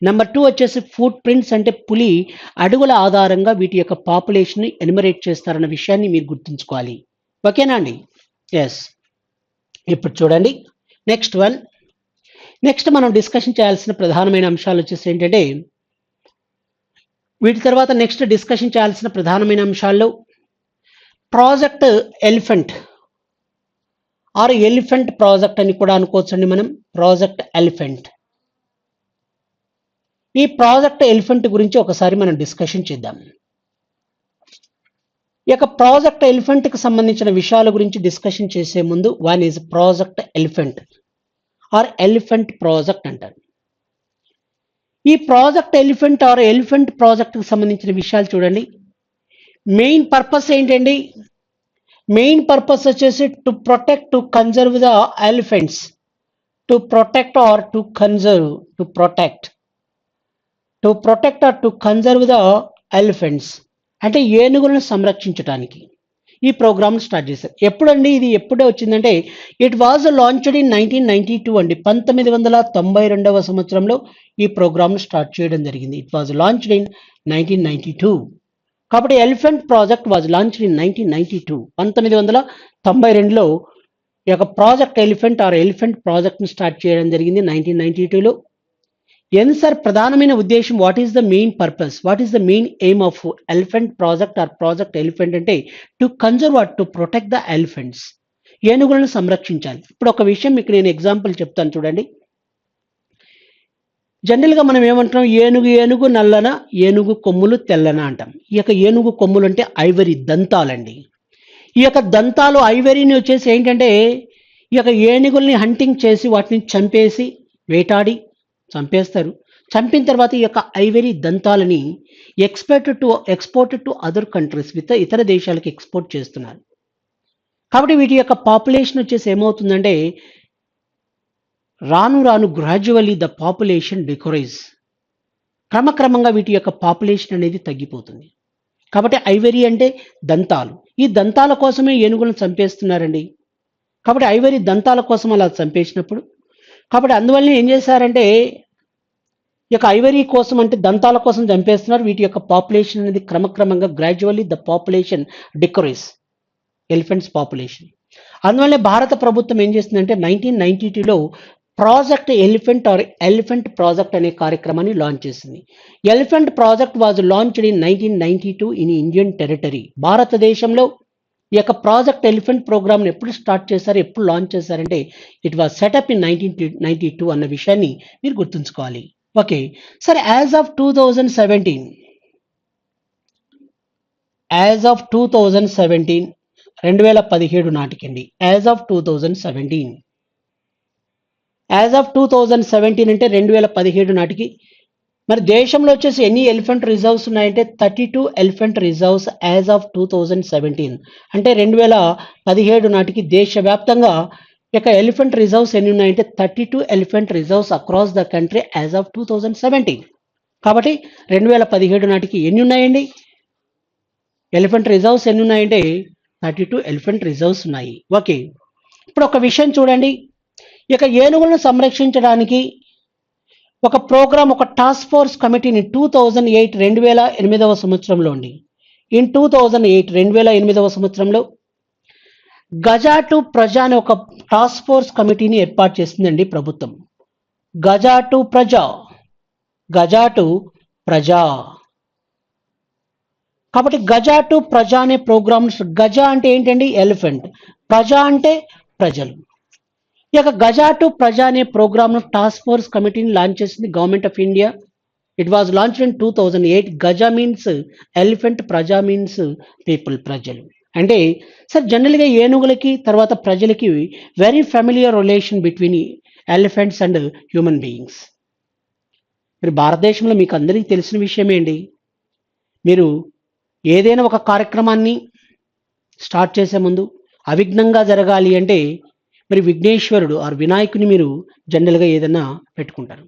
నెంబర్ 2 వచ్చేసి ఫుట్ ప్రింట్స్ అంటే పులి అడుగుల ఆధారంగా వీటి యొక్క పాపులేషన్ ఎన్యుమరేట్ చేస్తారన్న విషయాన్ని మీరు గుర్తుంచుకోవాలి. ఓకేనా అండి? ఎస్. ఇప్పుడు చూడండి నెక్స్ట్ మనం డిస్కషన్ చేయాల్సిన ప్రధానమైన అంశాలు వచ్చేసి ఏంటంటే, వీటి తర్వాత నెక్స్ట్ డిస్కషన్ చేయాల్సిన ప్రధానమైన అంశాల్లో project elephant or elephant project అని కూడా అనుకోవచ్చండి మనం. Project elephant. ఈ ప్రాజెక్ట్ ఎలిఫెంట్ గురించి ఒకసారి మనం డిస్కషన్ చేద్దాం. ఈ యొక్క ప్రాజెక్ట్ ఎలిఫెంట్కి సంబంధించిన విషయాల గురించి డిస్కషన్ చేసే ముందు, one is project elephant or elephant project అంటారు. ఈ ప్రాజెక్ట్ ఎలిఫెంట్ ఆర్ ఎలిఫెంట్ ప్రాజెక్ట్కి సంబంధించిన విషయాలు చూడండి. మెయిన్ పర్పస్ ఏంటండి? మెయిన్ పర్పస్ వచ్చేసి to protect, to conserve the elephants. To protect or to conserve, to protect or to conserve the elephants అంటే ఏనుగులను సంరక్షించడానికి ఈ ప్రోగ్రామ్ స్టార్ట్ చేశారు. ఎప్పుడండి ఇది? ఎప్పుడే వచ్చిందంటే ఇట్ వాజ్ లాంచ్డ్ ఇన్ 1992 అండి. 1992వ సంవత్సరంలో ఈ ప్రోగ్రామ్ స్టార్ట్ చేయడం జరిగింది. It was launched in 1992. కాబట్టి elephant project was launched in 1992. 1992లో ఈ యొక్క ప్రాజెక్ట్ ఎలిఫెంట్ ఆర్ ఎలిఫెంట్ ప్రాజెక్ట్ని స్టార్ట్ చేయడం జరిగింది 1992లో. ఏంది సార్ ప్రధానమైన ఉద్దేశం, what is the main purpose, what is the main aim of elephant project or project elephant అంటే to conserve or to protect the elephants, ఏనుగులను సంరక్షించాలి. ఇప్పుడు ఒక విషయం మీకు నేను ఎగ్జాంపుల్ చెప్తాను చూడండి. జనరల్గా మనం ఏమంటున్నాం, ఏనుగు ఏనుగు నల్లన, ఏనుగు కొమ్ములు తెల్లన అంటాం. ఈ యొక్క ఏనుగు కొమ్ములు అంటే ఐవరీ దంతాలండి. ఈ యొక్క దంతాలు ఐవరీని వచ్చేసి ఏంటంటే ఈ యొక్క ఏనుగుల్ని హంటింగ్ చేసి వాటిని చంపేసి వేటాడి చంపేస్తారు. చంపిన తర్వాత ఈ యొక్క ఐవరీ దంతాలని ఎక్స్పోర్ట్ టు అదర్ కంట్రీస్, ఇతర దేశాలకు ఎక్స్పోర్ట్ చేస్తున్నారు. కాబట్టి వీటి యొక్క పాపులేషన్ వచ్చేసి ఏమవుతుందంటే రాను రాను గ్రాడ్యువల్లీ ద పాపులేషన్ డిక్రీజ్, క్రమక్రమంగా వీటి యొక్క పాపులేషన్ అనేది తగ్గిపోతుంది. కాబట్టి ఐవరీ అంటే దంతాలు, ఈ దంతాల కోసమే ఏనుగులను చంపేస్తున్నారండి. కాబట్టి ఐవరీ దంతాల కోసం అలా చంపేసినప్పుడు, కాబట్టి అందువల్ల ఏం చేశారంటే ఈ యొక్క ఐవరీ కోసం అంటే దంతాల కోసం చంపేస్తున్నారు. వీటి యొక్క పాపులేషన్ అనేది క్రమక్రమంగా gradually the population decrease, elephants population. అందువల్లే భారత ప్రభుత్వం ఏం చేస్తుందంటే 1992లో project elephant or elephant project అనే కార్యక్రమాన్ని లాంచ్ చేసింది. Elephant project was launched in 1992 in Indian territory. భారతదేశంలో ఈ యొక్క ప్రాజెక్ట్ ఎలిఫెంట్ ప్రోగ్రామ్ని ఎప్పుడు స్టార్ట్ చేశారు, ఎప్పుడు లాంచ్ చేశారంటే ఇట్ వాజ్ సెటప్ ఇన్ 1992 అన్న విషయాన్ని మీరు గుర్తుంచుకోవాలి. ఓకే సార్, యాజ్ ఆఫ్ 2017 2017 నాటికండి, యాజ్ ఆఫ్ 2017 అంటే 2017 నాటికి మరి దేశంలో వచ్చేసి ఎన్ని ఎలిఫెంట్ రిజర్వ్స్ ఉన్నాయంటే 32 ఎలిఫెంట్ రిజర్వ్స్ యాజ్ ఆఫ్ 2017. అంటే 2017 నాటికి దేశవ్యాప్తంగా ఇక ఎలిఫెంట్ రిజర్వ్స్ ఎన్ని ఉన్నాయంటే 32 elephant reserves across the country as of 2017. కాబట్టి 2017 నాటికి ఎన్ని ఉన్నాయండి ఎలిఫెంట్ రిజర్వ్స్ ఎన్ని ఉన్నాయంటే 32 ఎలిఫెంట్ రిజర్వ్స్ ఉన్నాయి. ఓకే, ఇప్పుడు ఒక విషయం చూడండి, ఇక ఏనుగులను సంరక్షించడానికి ఒక ప్రోగ్రామ్, ఒక టాస్క్ ఫోర్స్ కమిటీని 2008 సంవత్సరంలో అండి, ఇన్ 2008 సంవత్సరంలో గజా టు ప్రజా అనే ఒక టాస్క్ ఫోర్స్ కమిటీని ఏర్పాటు చేసిందండి ప్రభుత్వం. గజా టు ప్రజా. కాబట్టి గజా టు ప్రజా అనే ప్రోగ్రామ్స్, గజా అంటే ఏంటండి ఎలిఫెంట్, ప్రజా అంటే ప్రజలు. ఈ యొక్క గజా టు ప్రజా అనే ప్రోగ్రామ్ను టాస్క్ ఫోర్స్ కమిటీని లాంచ్ చేసింది government of India. It was launched in 2008. Gaza means elephant, ప్రజా మీన్స్ పీపుల్, ప్రజలు. అంటే సార్ జనరల్గా ఏనుగులకి తర్వాత ప్రజలకి very familiar relation between elephants and human beings. మరి భారతదేశంలో మీకు అందరికీ తెలిసిన విషయమే అండి, మీరు ఏదైనా ఒక కార్యక్రమాన్ని స్టార్ట్ చేసే ముందు అవిఘ్నంగా జరగాలి అంటే మరి విఘ్నేశ్వరుడు ఆర్ వినాయకుని మీరు జనరల్గా ఏదైనా పెట్టుకుంటారు.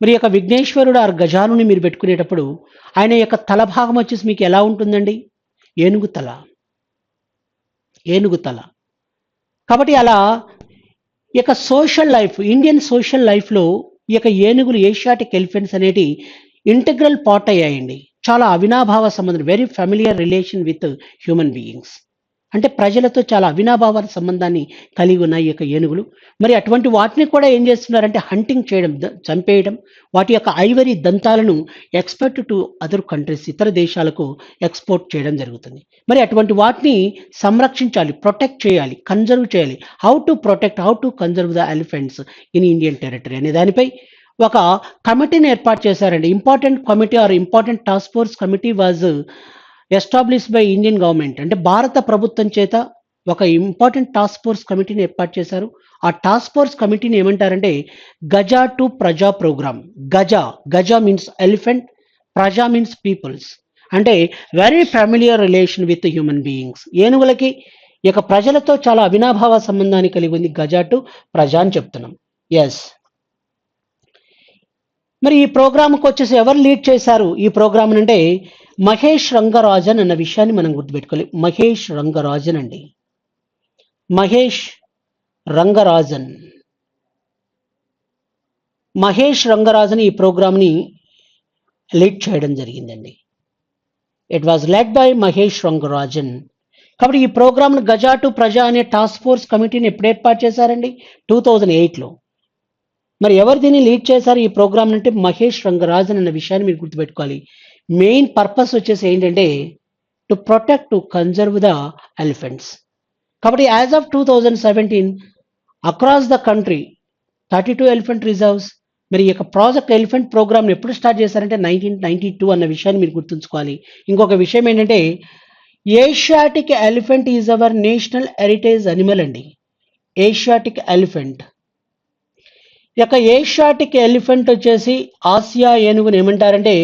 మరి యొక్క విఘ్నేశ్వరుడు ఆర్ గజానుని మీరు పెట్టుకునేటప్పుడు ఆయన యొక్క తల భాగం వచ్చేసి మీకు ఎలా ఉంటుందండి, ఏనుగు తల. కాబట్టి అలా ఈ యొక్క సోషల్ లైఫ్, ఇండియన్ సోషల్ లైఫ్లో ఈ యొక్క ఏనుగులు, ఏషియాటిక్ ఎలిఫెంట్స్ అనేటి ఇంటెగ్రల్ పార్ట్ అయ్యాయండి. చాలా అవినాభావ సంబంధం, very familiar relation with human beings. అంటే ప్రజలతో చాలా అవినాభావ సంబంధాన్ని కలిగి ఉన్నాయి ఈ యొక్క ఏనుగులు. మరి అటువంటి వాటిని కూడా ఏం చేస్తున్నారంటే హంటింగ్ చేయడం, చంపేయడం, వాటి యొక్క ఐవరీ దంతాలను ఎక్స్పోర్ట్ టు అదర్ కంట్రీస్, ఇతర దేశాలకు ఎక్స్పోర్ట్ చేయడం జరుగుతుంది. మరి అటువంటి వాటిని సంరక్షించాలి, ప్రొటెక్ట్ చేయాలి, కన్జర్వ్ చేయాలి. How to protect, how to conserve the elephants in Indian territory అనే దానిపై ఒక కమిటీని ఏర్పాటు చేశారండి. Important committee or important task force committee was established by Indian government. అంటే భారత ప్రభుత్వం చేత ఒక ఇంపార్టెంట్ టాస్క్ ఫోర్స్ కమిటీని ఏర్పాటు చేశారు. ఆ టాస్క్ ఫోర్స్ కమిటీని ఏమంటారంటే గజా టు ప్రజా ప్రోగ్రామ్. గజా మీన్స్ ఎలిఫెంట్, ప్రజా మీన్స్ పీపుల్స్. అంటే very familiar relation with human beings. ఏనుగులకి ఇక ప్రజలతో చాలా అవినాభావ సంబంధాన్ని కలిగి ఉంది గజా టు ప్రజా అని చెప్తున్నాం. ఎస్, మరి ఈ ప్రోగ్రామ్కి వచ్చేసి ఎవరు లీడ్ చేశారు ఈ ప్రోగ్రామ్ అంటే మహేష్ రంగరాజన్ అన్న విషయాన్ని మనం గుర్తుపెట్టుకోవాలి. మహేష్ రంగరాజన్ అండి, మహేష్ రంగరాజన్ ఈ ప్రోగ్రామ్ని లీడ్ చేయడం జరిగిందండి. It was led by Mahesh Rangarajan. కాబట్టి ఈ ప్రోగ్రామ్ను గజా టు ప్రజా అనే టాస్క్ ఫోర్స్ కమిటీని ఎప్పుడు ఏర్పాటు చేశారండి? 2008లో. మరి ఎవరు దీన్ని లీడ్ చేశారు ఈ ప్రోగ్రామ్ అంటే మహేష్ రంగరాజన్ అన్న విషయాన్ని మీరు గుర్తుపెట్టుకోవాలి. మెయిన్ పర్పస్ వచ్చేసి ఏంటంటే to protect, to conserve the elephants. కాబట్టి as of 2017 across the country 32 elephant reserves. మరి ఈ యొక్క ప్రాజెక్ట్ ఎలిఫెంట్ ప్రోగ్రామ్ ఎప్పుడు స్టార్ట్ చేశారంటే 1992 అన్న విషయాన్ని మీరు గుర్తుంచుకోవాలి. ఇంకొక విషయం ఏంటంటే Asiatic elephant is our national heritage animal అండి. Asiatic elephant. ఈ యొక్క ఏషియాటిక్ ఎలిఫెంట్ వచ్చేసి ఆసియా ఏనుగుని ఏమంటారంటే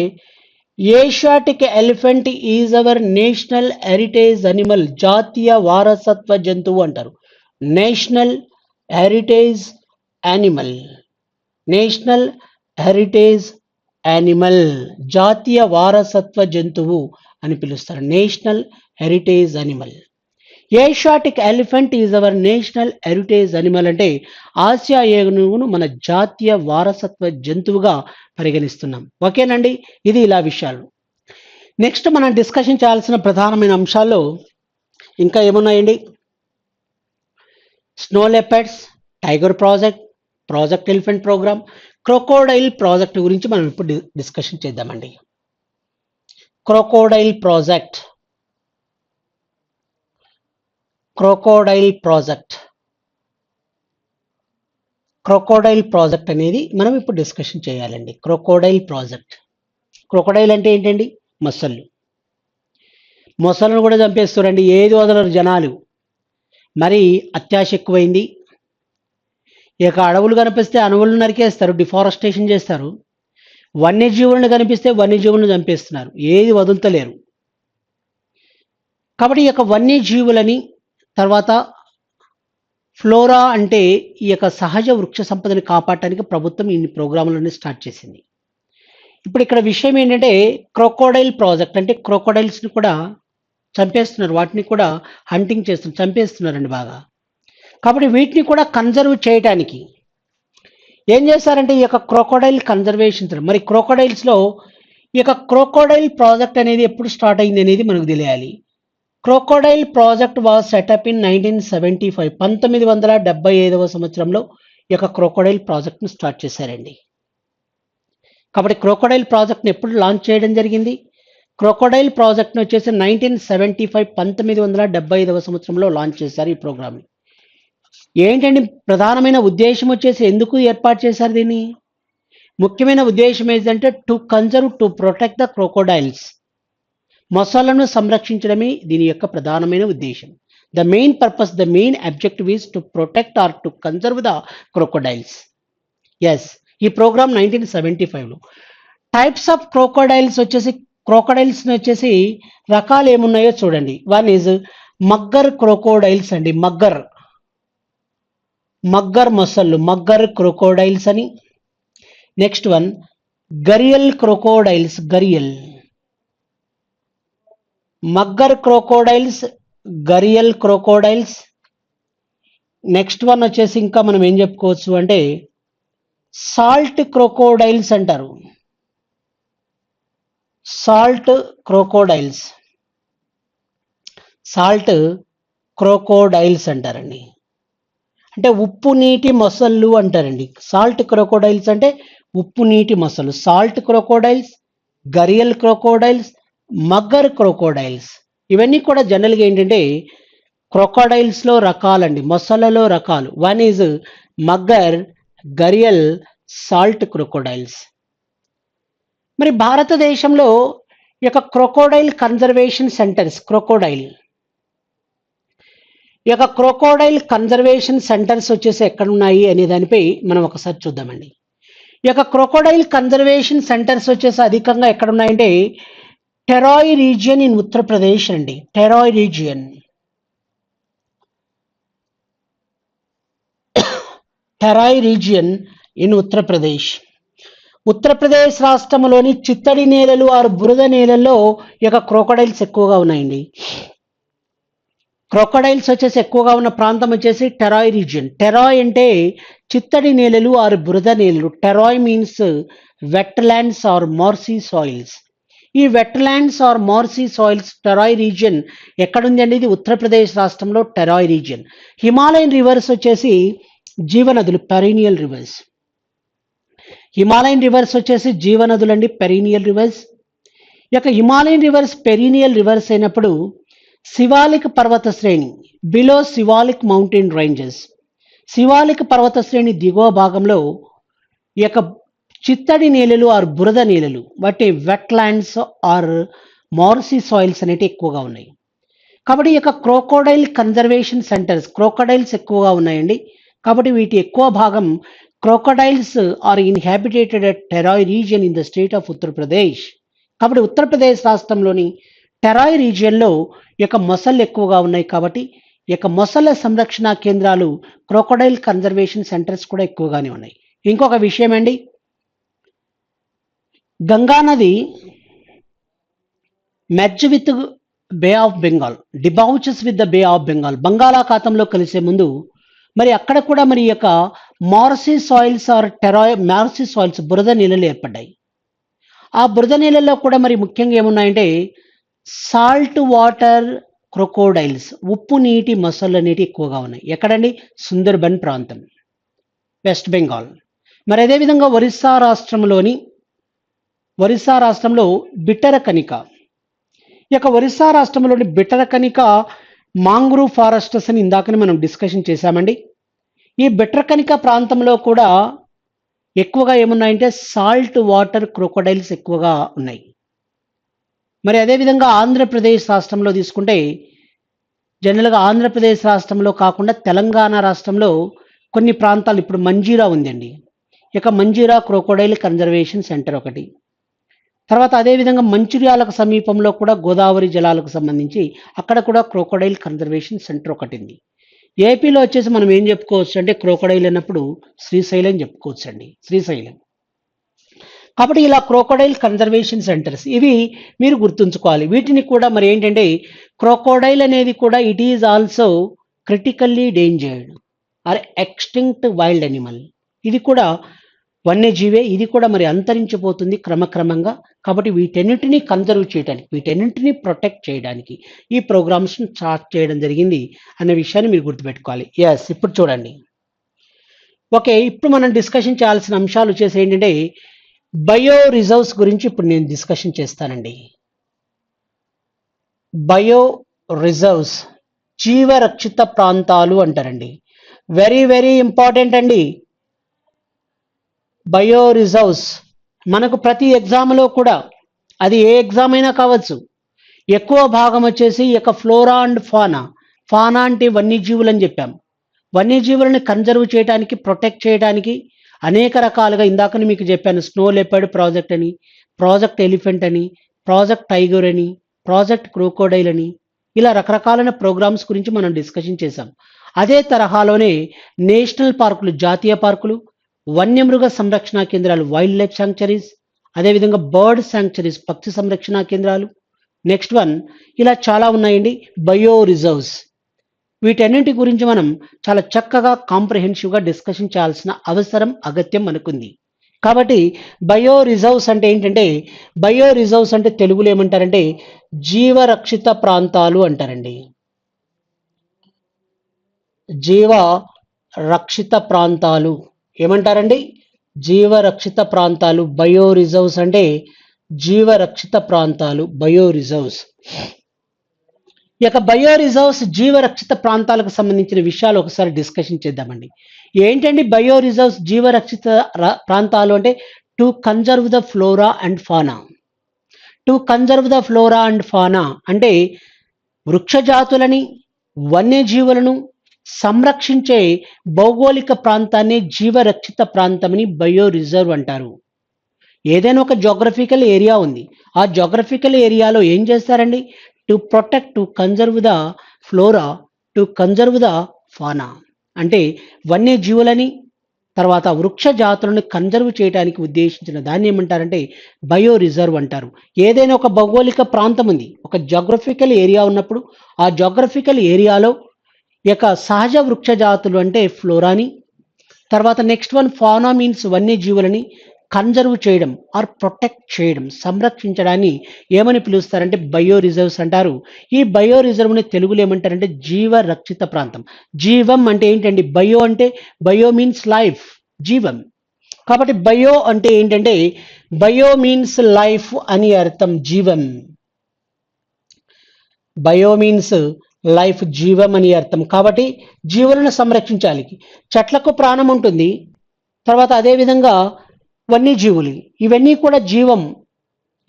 Asiatic elephant is our national heritage animal. జాతీయ వారసత్వ జంతువు అంటారు. National heritage animal. National heritage animal. జాతీయ వారసత్వ జంతువు అని పిలుస్తారు. National heritage animal. Asiatic elephant is our national heritage animal అంటే ఆసియా ఏనుగును మన జాతీయ వారసత్వ జంతువుగా పరిగణిస్తున్నాం. ఓకేనండి, ఇది ఇలా విషయాలు. నెక్స్ట్ మనం డిస్కషన్ చేయాల్సిన ప్రధానమైన అంశాల్లో ఇంకా ఏమున్నాయండి? Snow leopards, tiger project, project elephant programme, crocodile project గురించి మనం ఇప్పుడు డిస్కషన్ చేద్దామండి. Crocodile project. Crocodile project. Crocodile project అనేది మనం ఇప్పుడు డిస్కషన్ చేయాలండి. Crocodile project. క్రొకోడైల్ అంటే ఏంటండి? మొసళ్ళు. మొసళ్ళను కూడా చంపేస్తారండి, ఏది వదలరు జనాలు. మరి అత్యాశ ఎక్కువైంది. ఇక అడవులు కనిపిస్తే అడవులను నరికేస్తారు, డిఫారెస్టేషన్ చేస్తారు. వన్యజీవులను కనిపిస్తే వన్యజీవులను చంపేస్తున్నారు, ఏది వదులుతలేరు. కాబట్టి ఈ యొక్క వన్యజీవులని, తర్వాత ఫ్లోరా అంటే ఈ యొక్క సహజ వృక్ష సంపదని కాపాడటానికి ప్రభుత్వం ఇన్ని ప్రోగ్రాములను స్టార్ట్ చేసింది. ఇప్పుడు ఇక్కడ విషయం ఏంటంటే క్రొకోడైల్ ప్రాజెక్ట్ అంటే క్రొకోడైల్స్ని కూడా చంపేస్తున్నారు, వాటిని కూడా హంటింగ్ చేస్తున్నారు, చంపేస్తున్నారండి బాగా. కాబట్టి వీటిని కూడా కన్జర్వ్ చేయడానికి ఏం చేస్తారంటే ఈ యొక్క క్రొకోడైల్ కన్జర్వేషన్. మరి క్రొకోడైల్స్లో ఈ యొక్క క్రొకోడైల్ ప్రాజెక్ట్ అనేది ఎప్పుడు స్టార్ట్ అయింది అనేది మనకు తెలియాలి. Crocodile project was setup in 1975. 1975వ సంవత్సరంలో ఈ యొక్క క్రొకోడైల్ ప్రాజెక్ట్ను స్టార్ట్ చేశారండి. కాబట్టి క్రొకోడైల్ ప్రాజెక్ట్ని ఎప్పుడు లాంచ్ చేయడం జరిగింది? క్రొకోడైల్ ప్రాజెక్ట్ను వచ్చేసి 1975 1975వ సంవత్సరంలో లాంచ్ చేశారు ఈ ప్రోగ్రామ్ని. ఏంటండి ప్రధానమైన ఉద్దేశం వచ్చేసి ఎందుకు ఏర్పాటు చేశారు దీన్ని? ముఖ్యమైన ఉద్దేశం ఏంటంటే to conserve, to protect the crocodiles. మొసళ్ళను సంరక్షించడమే దీని యొక్క ప్రధానమైన ఉద్దేశం. The main purpose, the main objective is to protect or to conserve the crocodiles. Yes, ఈ ప్రోగ్రామ్ 1975లో. టైప్స్ ఆఫ్ క్రొకోడైల్స్ వచ్చేసి క్రొకోడైల్స్ వచ్చేసి రకాలు ఏమున్నాయో చూడండి. వన్ ఈజ్ మగ్గర్ క్రొకోడైల్స్ అండి. మగ్గర్ మొసళ్ళు, మగ్గర్ క్రొకోడైల్స్ అని. Next one gharial crocodiles. Gharial. Mugger crocodiles, gharial crocodiles. Next one వచ్చేసి ఇంకా మనం ఏం చెప్పుకోవచ్చు అంటే సాల్ట్ క్రొకోడైల్స్ అంటారు. Salt crocodiles. సాల్ట్ క్రొకోడైల్స్ అంటారండి. అంటే ఉప్పు నీటి మొసళ్ళు అంటారండి. సాల్ట్ క్రొకోడైల్స్ అంటే ఉప్పు నీటి మొసళ్ళు. Salt crocodiles, gharial crocodiles, mugger crocodiles. ఇవన్నీ కూడా జనరల్గా ఏంటంటే క్రొకోడైల్స్లో రకాలండి, మొసళ్ళలో రకాలు. One is mugger, gharial, salt crocodiles. మరి భారతదేశంలో ఈ యొక్క క్రొకోడైల్ కన్జర్వేషన్ సెంటర్స్, ఈ యొక్క క్రొకోడైల్ కన్జర్వేషన్ సెంటర్స్ వచ్చేసి ఎక్కడున్నాయి అనే దానిపై మనం ఒకసారి చూద్దామండి. ఈ యొక్క క్రొకోడైల్ కన్జర్వేషన్ సెంటర్స్ వచ్చేసి అధికంగా ఎక్కడున్నాయంటే టెరాయ్ రీజియన్ ఇన్ ఉత్తరప్రదేశ్ అండి. Terai region. Terai region in Uttar Pradesh. Uttar Pradesh రాష్ట్రంలోని చిత్తడి నేలలు ఆరు బురద నేలల్లో ఈ యొక్క క్రొకోడైల్స్ ఎక్కువగా ఉన్నాయండి. క్రొకోడైల్స్ వచ్చేసి ఎక్కువగా ఉన్న ప్రాంతం వచ్చేసి టెరాయ్ రీజియన్. టెరాయ్ అంటే చిత్తడి నేలలు ఆరు బురద నేలలు. Terai means wetlands or marshy soils. ఈ wetlands or marshy soils Terai region ఎక్కడుంది అండి? ఇది ఉత్తరప్రదేశ్ రాష్ట్రంలో టెరాయ్ రీజియన్. హిమాలయన్ రివర్స్ వచ్చేసి జీవనదులు, పెరీనియల్ రివర్స్. హిమాలయన్ రివర్స్ వచ్చేసి జీవనదులు అండి, పెరీనియల్ రివర్స్. ఈ యొక్క హిమాలయన్ రివర్స్ పెరీనియల్ రివర్స్ అయినప్పుడు శివాలిక్ పర్వత శ్రేణి, below Shivalik mountain ranges, Shivalik పర్వత శ్రేణి దిగువ భాగంలో ఈ యొక్క చిత్తడి నేలలు ఆర్ బురద నేలలు, వాటి వెట్లాండ్స్ ఆర్ మార్సీ సాయిల్స్ అనేవి ఎక్కువగా ఉన్నాయి. కాబట్టి ఈ యొక్క క్రోకోడైల్ కన్జర్వేషన్ సెంటర్స్, క్రోకోడైల్స్ ఎక్కువగా ఉన్నాయండి. కాబట్టి వీటి ఎక్కువ భాగం crocodiles are inhabitated at Terai region in the state of Uttar Pradesh. కాబట్టి ఉత్తరప్రదేశ్ రాష్ట్రంలోని టెరాయ్ రీజియన్లో ఈ యొక్క మొసళ్ళు ఎక్కువగా ఉన్నాయి. కాబట్టి ఈ యొక్క మొసళ్ళ సంరక్షణ కేంద్రాలు, క్రోకోడైల్ కన్జర్వేషన్ సెంటర్స్ కూడా ఎక్కువగానే ఉన్నాయి. ఇంకొక విషయం అండి, గంగా నది merge with bay of Bengal, debouches with the bay of Bengal, బంగాళాఖాతంలో కలిసే ముందు మరి అక్కడ కూడా మరి యొక్క marshy soils or Terai marshy soils బురద నీళ్ళలు ఏర్పడ్డాయి. ఆ బురద నీళ్ళల్లో కూడా మరి ముఖ్యంగా ఏమున్నాయంటే సాల్ట్ వాటర్ క్రొకోడైల్స్, ఉప్పు నీటి మొసళ్ళు అనేవి ఎక్కువగా ఉన్నాయి. ఎక్కడండి? సుందర్బన్ ప్రాంతం, వెస్ట్ బెంగాల్. మరి అదేవిధంగా ఒరిస్సా రాష్ట్రంలో బిట్టరకనిక, ఈ యొక్క ఒరిస్సా రాష్ట్రంలోని బిట్టరకనిక మాంగ్రూవ్ ఫారెస్ట్స్ అని ఇందాకనే మనం డిస్కషన్ చేశామండి. ఈ బిట్టరకనిక ప్రాంతంలో కూడా ఎక్కువగా ఏమున్నాయంటే సాల్ట్ వాటర్ క్రొకోడైల్స్ ఎక్కువగా ఉన్నాయి. మరి అదేవిధంగా ఆంధ్రప్రదేశ్ రాష్ట్రంలో తీసుకుంటే జనరల్గా ఆంధ్రప్రదేశ్ రాష్ట్రంలో కాకుండా తెలంగాణ రాష్ట్రంలో కొన్ని ప్రాంతాలు, ఇప్పుడు మంజీరా ఉందండి, ఇక మంజీరా క్రొకోడైల్ కన్జర్వేషన్ సెంటర్ ఒకటి. తర్వాత అదేవిధంగా మంచిర్యాలకు సమీపంలో కూడా గోదావరి జలాలకు సంబంధించి అక్కడ కూడా క్రొకోడైల్ కన్జర్వేషన్ సెంటర్ ఒకటి ఉంది. ఏపీలో వచ్చేసి మనం ఏం చెప్పుకోవచ్చు అంటే క్రొకోడైల్ అన్నప్పుడు శ్రీశైలం చెప్పుకోవచ్చు అండి, శ్రీశైలం. కాబట్టి ఇలా క్రొకోడైల్ కన్జర్వేషన్ సెంటర్స్ ఇవి మీరు గుర్తుంచుకోవాలి. వీటిని కూడా మరి ఏంటంటే క్రొకోడైల్ అనేది కూడా it is also critically endangered or extinct wild animal. ఇది కూడా వన్యజీవే, ఇది కూడా మరి అంతరించిపోతుంది క్రమక్రమంగా. కాబట్టి వీటన్నిటిని కన్జర్వ్ చేయడానికి, వీటన్నింటినీ ప్రొటెక్ట్ చేయడానికి ఈ ప్రోగ్రామ్స్ని స్టార్ట్ చేయడం జరిగింది అనే విషయాన్ని మీరు గుర్తుపెట్టుకోవాలి. ఎస్, ఇప్పుడు చూడండి. ఓకే, ఇప్పుడు మనం డిస్కషన్ చేయాల్సిన అంశాలు వచ్చేసి ఏంటంటే బయో రిజర్వ్స్ గురించి ఇప్పుడు నేను డిస్కషన్ చేస్తానండి. బయో రిజర్వ్స్, జీవరక్షిత ప్రాంతాలు అంటారండి. వెరీ వెరీ ఇంపార్టెంట్ అండి. బయో రిజర్వ్స్ మనకు ప్రతి ఎగ్జామ్లో కూడా, అది ఏ ఎగ్జామ్ అయినా కావచ్చు, ఎక్కువ భాగం వచ్చేసి ఈ యొక్క ఫ్లోరా అండ్ ఫానా. ఫానా అంటే వన్యజీవులు అని చెప్పాం. వన్యజీవులను కన్జర్వ్ చేయడానికి, ప్రొటెక్ట్ చేయడానికి అనేక రకాలుగా ఇందాకని మీకు చెప్పాను. స్నో లెపర్డ్ ప్రాజెక్ట్ అని, ప్రాజెక్ట్ ఎలిఫెంట్ అని, ప్రాజెక్ట్ టైగర్ అని, ప్రాజెక్ట్ క్రోకోడైల్ అని, ఇలా రకరకాలైన ప్రోగ్రామ్స్ గురించి మనం డిస్కషన్ చేశాం. అదే తరహాలోనే నేషనల్ పార్కులు, జాతీయ పార్కులు, వన్యమృగ సంరక్షణ కేంద్రాలు, వైల్డ్ లైఫ్ శాంక్చరీస్, అదేవిధంగా బర్డ్ శాంక్చరీస్, పక్షి సంరక్షణ కేంద్రాలు, నెక్స్ట్ వన్ ఇలా చాలా ఉన్నాయండి బయో రిజర్వ్స్. వీటన్నింటి గురించి మనం చాలా చక్కగా కాంప్రహెన్సివ్గా డిస్కషన్ చేయాల్సిన అవసరం, అగత్యం మనకుంది. కాబట్టి బయో రిజర్వ్స్ అంటే ఏంటంటే, బయో రిజర్వ్స్ అంటే తెలుగులో ఏమంటారంటే జీవరక్షిత ప్రాంతాలు అంటారండి. జీవ రక్షిత ప్రాంతాలు ఏమంటారండి? జీవరక్షిత ప్రాంతాలు. బయో రిజర్వ్స్ అంటే జీవరక్షిత ప్రాంతాలు, బయో రిజర్వ్స్. ఈ యొక్క బయో రిజర్వ్స్, జీవరక్షిత ప్రాంతాలకు సంబంధించిన విషయాలు ఒకసారి డిస్కషన్ చేద్దామండి. ఏంటండి బయో రిజర్వ్స్, జీవరక్షిత ప్రాంతాలు అంటే to conserve the flora and fauna. To conserve the flora and fauna అంటే వృక్ష జాతులని, వన్యజీవులను సంరక్షించే భౌగోళిక ప్రాంతాన్ని జీవరక్షిత ప్రాంతంని బయో రిజర్వ్ అంటారు. ఏదైనా ఒక జోగ్రఫికల్ ఏరియా ఉంది, ఆ జోగ్రఫికల్ ఏరియాలో ఏం చేస్తారండి? To protect, to conserve the flora, to conserve the fauna అంటే వన్యజీవులని, తర్వాత వృక్ష జాతులను కన్జర్వ్ చేయడానికి ఉద్దేశించిన దాన్ని ఏమంటారంటే బయో రిజర్వ్ అంటారు. ఏదైనా ఒక భౌగోళిక ప్రాంతం ఉంది, ఒక జోగ్రఫికల్ ఏరియా ఉన్నప్పుడు ఆ జోగ్రఫికల్ ఏరియాలో ఇక సహజ వృక్ష జాతులు అంటే ఫ్లోరాని, తర్వాత నెక్స్ట్ వన్ ఫానా మీన్స్ వన్యజీవులని, కన్జర్వ్ చేయడం ఆర్ ప్రొటెక్ట్ చేయడం, సంరక్షించడాన్ని ఏమని పిలుస్తారంటే బయో రిజర్వ్స్ అంటారు. ఈ బయో రిజర్వ్ని తెలుగులో ఏమంటారంటే జీవ రక్షిత ప్రాంతం. జీవం అంటే ఏంటండి? బయో అంటే బయో మీన్స్ లైఫ్, జీవం. కాబట్టి బయో అంటే ఏంటంటే బయో మీన్స్ లైఫ్ అని అర్థం, జీవం. బయో మీన్స్ లైఫ్, జీవం అని అర్థం. కాబట్టి జీవులను సంరక్షించాలి. చెట్లకు ప్రాణం ఉంటుంది, తర్వాత అదేవిధంగా వన్యజీవులు, ఇవన్నీ కూడా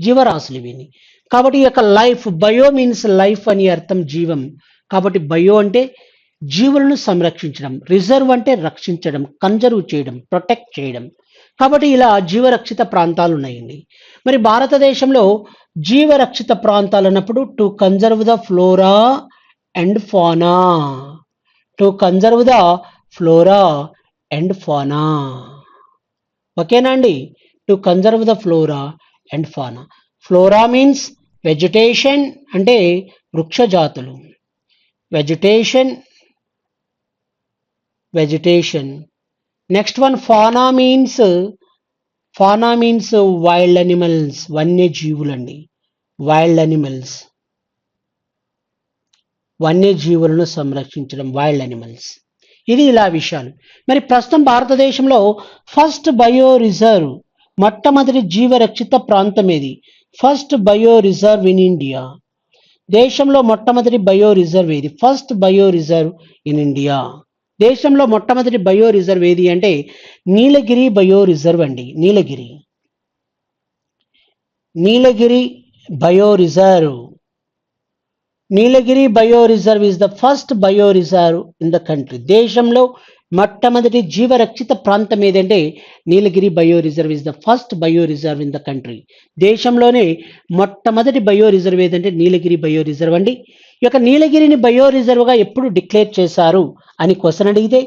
జీవరాశులు ఇవన్నీ. కాబట్టి ఈ యొక్క లైఫ్, బయో మీన్స్ లైఫ్ అని అర్థం, జీవం. కాబట్టి బయో అంటే జీవులను సంరక్షించడం, రిజర్వ్ అంటే రక్షించడం, కన్జర్వ్ చేయడం, ప్రొటెక్ట్ చేయడం. కాబట్టి ఇలా జీవరక్షిత ప్రాంతాలు ఉన్నాయండి. మరి భారతదేశంలో జీవరక్షిత ప్రాంతాలు అన్నప్పుడు to conserve the flora and fauna, to conserve the flora and fauna. ఓకేనా అండి? To conserve the flora and fauna. Flora means vegetation, అంటే వృక్ష జాతులు, vegetation. Next one fauna means wild animals, వన్యజీవులండి. వైల్డ్ అనిమల్స్, వన్యజీవులను సంరక్షించడం, వైల్డ్ అనిమల్స్. ఇది ఇలా విషయాలు. మరి ప్రస్తుతం భారతదేశంలో ఫస్ట్ బయో రిజర్వ్, మొట్టమొదటి జీవరక్షిత ప్రాంతం ఏది? First bio reserve in India. దేశంలో మొట్టమొదటి బయో రిజర్వ్ ఏది? First bio reserve in India. దేశంలో మొట్టమొదటి బయో రిజర్వ్ ఏది అంటే నీలగిరి బయో రిజర్వ్ అండి. Nilgiri bio reserve. Nilgiri bio reserve is the first bio reserve in the country. దేశంలో మొట్టమొదటి జీవరక్షిత ప్రాంతం ఏదంటే Nilgiri bio reserve is the first bio reserve in the country. దేశంలోనే మొట్టమొదటి బయో రిజర్వ్ ఏదంటే నీలగిరి బయో రిజర్వ్ అండి. ఈ యొక్క నీలగిరిని బయో రిజర్వ్గా ఎప్పుడు డిక్లేర్ చేశారు అని క్వశ్చన్ అడిగితే,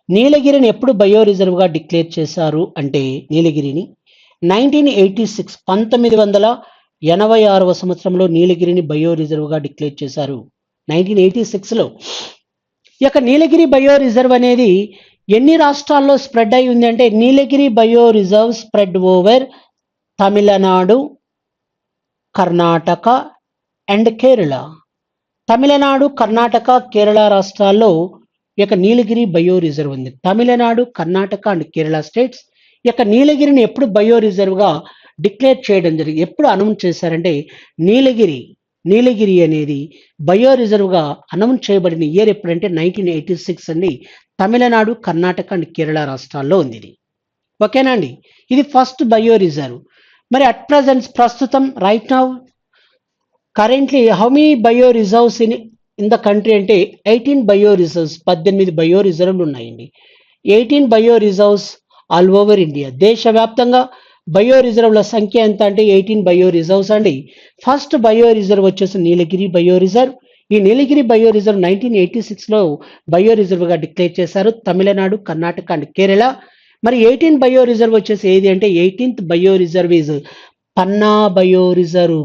నీలగిరిని ఎప్పుడు బయో రిజర్వ్గా డిక్లేర్ చేశారు అంటే నీలగిరిని 1986, 1986వ సంవత్సరంలో నీలగిరిని బయో రిజర్వ్గా డిక్లేర్ చేశారు. 1986లో. ఈ యొక్క నీలగిరి బయో రిజర్వ్ అనేది ఎన్ని రాష్ట్రాల్లో స్ప్రెడ్ అయి ఉంది అంటే Nilgiri bio reserve spread over Tamil Nadu, Karnataka and Kerala. Tamil Nadu, Karnataka, Kerala రాష్ట్రాల్లో ఈ యొక్క నీలగిరి బయో రిజర్వ్ ఉంది. తమిళనాడు, కర్ణాటక అండ్ కేరళ స్టేట్స్ ఈ యొక్క నీలగిరిని ఎప్పుడు బయో రిజర్వ్గా డిక్లేర్ చేయడం జరిగింది, ఎప్పుడు అనౌన్స్ చేశారంటే నీలగిరి అనేది బయో రిజర్వ్గా అనౌన్స్ చేయబడిన ఇయర్ ఎప్పుడంటే 1986 అండి. తమిళనాడు, కర్ణాటక అండ్ కేరళ రాష్ట్రాల్లో ఉంది ఇది. ఓకేనా అండి? ఇది ఫస్ట్ బయో రిజర్వ్. మరి అట్ ప్రజెంట్, ప్రస్తుతం, right now, currently how many bio reserves in the country అంటే 18 బయో రిజర్వ్స్, 18 బయో రిజర్వ్లు ఉన్నాయండి. 18 bio reserves all over India. దేశవ్యాప్తంగా బయో రిజర్వ్ల సంఖ్య ఎంత అంటే 18 బయో రిజర్వ్స్ అండి. ఫస్ట్ బయో రిజర్వ్ వచ్చేసి నీలగిరి బయో రిజర్వ్. ఈ నీలగిరి బయో రిజర్వ్ 1986లో బయో రిజర్వ్గా డిక్లేర్ చేశారు, తమిళనాడు, కర్ణాటక అండ్ కేరళ. మరి 18 బయో రిజర్వ్ వచ్చేసి ఏది అంటే 18th bio reserve is Panna bio reserve.